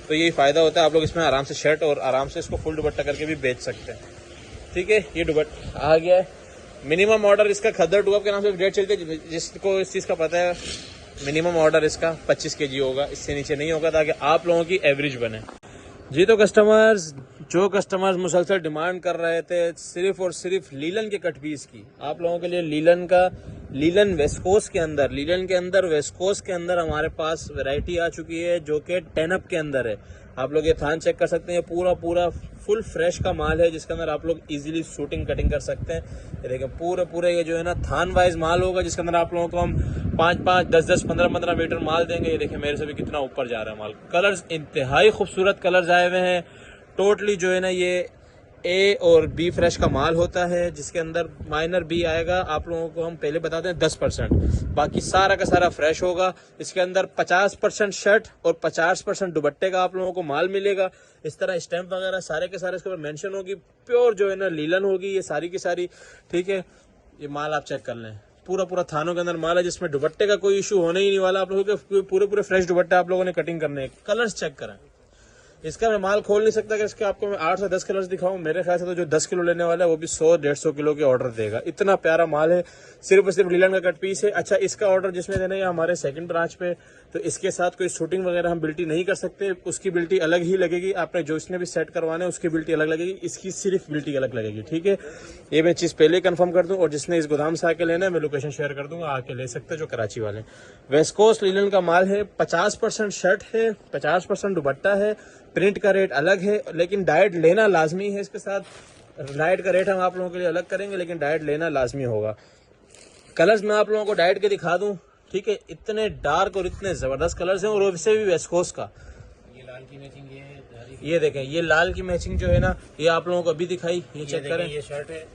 Speaker 2: तो यही फायदा होता है। आप लोग इसमें आराम से शर्ट और आराम से इसको फुल दुपट्टा करके भी बेच सकते हैं, ठीक है। ये दुपट्टा आ गया है। मिनिमम ऑर्डर इसका खद्दर 2 अप के नाम से डेट चलती है। जिसको इस चीज़ का पता है, मिनिमम ऑर्डर इसका 25 kg होगा, इससे नीचे नहीं होगा, ताकि आप लोगों की एवरेज बने जी। तो जो कस्टमर्स मुसलसल डिमांड कर रहे थे सिर्फ और सिर्फ लीलन के कट पीस की, आप लोगों के लिए लीलन का लीलन वेस्कोस के अंदर, लीलन के अंदर वेस्कोस के अंदर हमारे पास वैरायटी आ चुकी है जो कि 10 अप के अंदर है। आप लोग ये थान चेक कर सकते हैं, पूरा पूरा फुल फ्रेश का माल है जिसके अंदर आप लोग इजीली शूटिंग कटिंग कर सकते हैं। ये देखें पूरे ये जो है ना थान वाइज माल होगा जिसके अंदर आप लोगों को हम 5-5, 10-10, 15-15 मीटर माल देंगे। ये देखें मेरे से भी कितना ऊपर जा रहा है माल। कलर्स इंतहाई खूबसूरत कलर्स आए हुए हैं। टोटली जो है ना ये ए और बी फ्रेश का माल होता है जिसके अंदर माइनर बी आएगा। आप लोगों को हम पहले बताते हैं 10%, बाकी सारा का सारा फ्रेश होगा। इसके अंदर 50% शर्ट और 50% दुपट्टे का आप लोगों को माल मिलेगा। इस तरह स्टैंप वगैरह सारे के सारे इसके ऊपर मेंशन होगी। प्योर जो है ना लीलन होगी ये सारी की सारी, ठीक है। ये माल आप चेक कर लें, पूरा थानों के अंदर माल है जिसमें दुपट्टे का कोई इशू होने ही नहीं वाला। आप लोगों के पूरे फ्रेश दुपट्टे आप लोगों ने कटिंग करने हैं। कलर्स चेक करें, इसका मैं माल खोल नहीं सकता कि इसके आपको मैं 8 से 10 कलर्स दिखाऊं। मेरे ख्याल से तो जो 10 किलो लेने वाला है वो भी 100-150 किलो के ऑर्डर देगा। इतना प्यारा माल है, सिर्फ और सिर्फ लीलन का कट पीस है। अच्छा, इसका ऑर्डर जिसमें देना है हमारे सेकंड ब्रांच पे, तो इसके साथ कोई शूटिंग वगैरह हम बिल्टी नहीं कर सकते। उसकी बिल्टी अलग ही लगेगी। आपने जो इसने भी सेट करवाना है उसकी बिल्टी अलग लगेगी, इसकी सिर्फ बिल्टी अलग लगेगी, ठीक है। ये मैं चीज़ पहले कंफर्म कर दूं। और जिसने इस गोदाम से आके लेना है मैं लोकेशन शेयर कर दूंगा, आके ले सकते हैं जो कराची वाले। वेस्ट कोस्ट लीलन का माल है। 50% शर्ट है, 50% दुपट्टा है। प्रिंट का रेट अलग है, लेकिन डाइट लेना लाजमी है। इसके साथ डाइट का रेट हम आप लोगों के लिए अलग करेंगे, लेकिन डाइट लेना लाजमी होगा। कलर्स मैं आप लोगों को डाइट के दिखा दूं, ठीक है। इतने डार्क और इतने जबरदस्त कलर्स हैं, और वैसे भी वेस्कोस का।
Speaker 3: ये लाल की मैचिंग
Speaker 2: ये देखें, ये लाल की मैचिंग जो है ना, ये आप लोगों को अभी दिखाई, ये चेक करें।
Speaker 3: ये शर्ट है,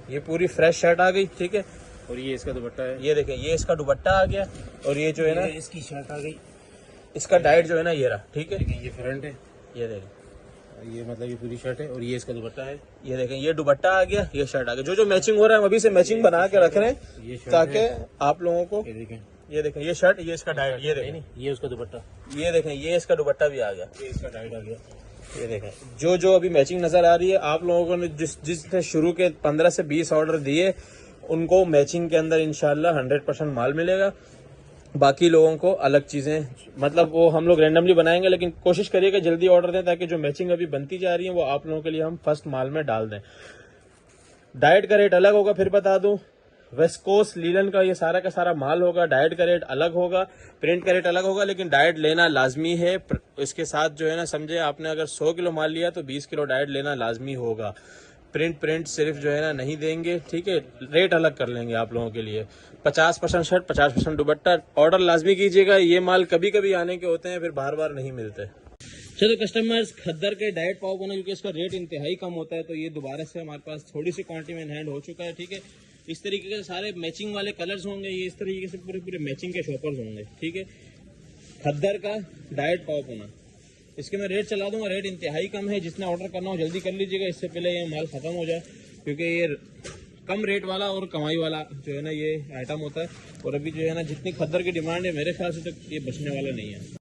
Speaker 2: ये पूरी फ्रेश शर्ट आ गई, ठीक है।
Speaker 3: और ये इसका दुपट्टा है।
Speaker 2: ये देखें, ये इसका दुपट्टा आ गया, और ये जो है ना
Speaker 3: इसकी शर्ट आ गई।
Speaker 2: इसका डाइट जो है ना ये रहा, ठीक है।
Speaker 3: ये फ्रंट है,
Speaker 2: ये देखें,
Speaker 3: ये मतलब ये पूरी शर्ट है, और ये इसका दुपट्टा है।
Speaker 2: ये देखें, ये दुपट्टा आ गया, ये शर्ट आ गया। जो मैचिंग हो रहा है हम अभी से मैचिंग बना के रख रहे
Speaker 3: ये
Speaker 2: हैं
Speaker 3: शर्ट
Speaker 2: ताकि
Speaker 3: है।
Speaker 2: आप लोगों को।
Speaker 3: ये देखें,
Speaker 2: ये देखें, ये शर्ट, ये इसका डाइट, ये देखें,
Speaker 3: ये उसका दुपट्टा,
Speaker 2: ये देखें, ये इसका दुपट्टा भी आ गया।
Speaker 3: ये इसका डाइट आ गया।
Speaker 2: ये देखें, जो अभी मैचिंग नजर आ रही है, आप लोगों ने जिसने शुरू के 15 से 20 ऑर्डर दिए उनको मैचिंग के अंदर इंशाल्लाह 100% माल मिलेगा। बाकी लोगों को अलग चीजें, मतलब वो हम लोग रैंडमली बनाएंगे, लेकिन कोशिश करिएगा जल्दी ऑर्डर दें ताकि जो मैचिंग अभी बनती जा रही है वो आप लोगों के लिए हम फर्स्ट माल में डाल दें। डाइट का रेट अलग होगा, फिर बता दूं। वेस्ट कोस्ट लीलन का ये सारा का सारा माल होगा, डाइट का रेट अलग होगा, प्रिंट का रेट अलग होगा, लेकिन डाइट लेना लाजमी है। इसके साथ जो है ना, समझे आपने अगर 100 किलो माल लिया तो 20 किलो डाइट लेना लाजमी होगा। प्रिंट सिर्फ जो है ना नहीं देंगे, ठीक है। रेट अलग कर लेंगे आप लोगों के लिए। 50% शर्ट, 50% दुपट्टा। ऑर्डर लाजमी कीजिएगा, ये माल कभी कभी आने के होते हैं, फिर बार बार नहीं मिलते। चलो कस्टमर्स, खद्दर के डाइट पाव बना क्योंकि इसका रेट इंतहाई कम होता है, तो ये दोबारा से हमारे पास थोड़ी सी क्वांटिटी में हैंड हो चुका है, ठीक है। इस तरीके के सारे मैचिंग वाले कलर्स होंगे, ये इस तरीके से पूरे मैचिंग के शॉपर्स होंगे, ठीक है। खद्दर का डाइट पाव बना, इसके मैं रेट चला दूंगा। रेट इंतहाई कम है, जिसने ऑर्डर करना हो जल्दी कर लीजिएगा, इससे पहले ये माल खत्म हो जाए, क्योंकि ये कम रेट वाला और कमाई वाला जो है ना ये आइटम होता है। और अभी जो है ना जितनी खद्दर की डिमांड है, मेरे ख्याल से तो ये बचने वाला नहीं है।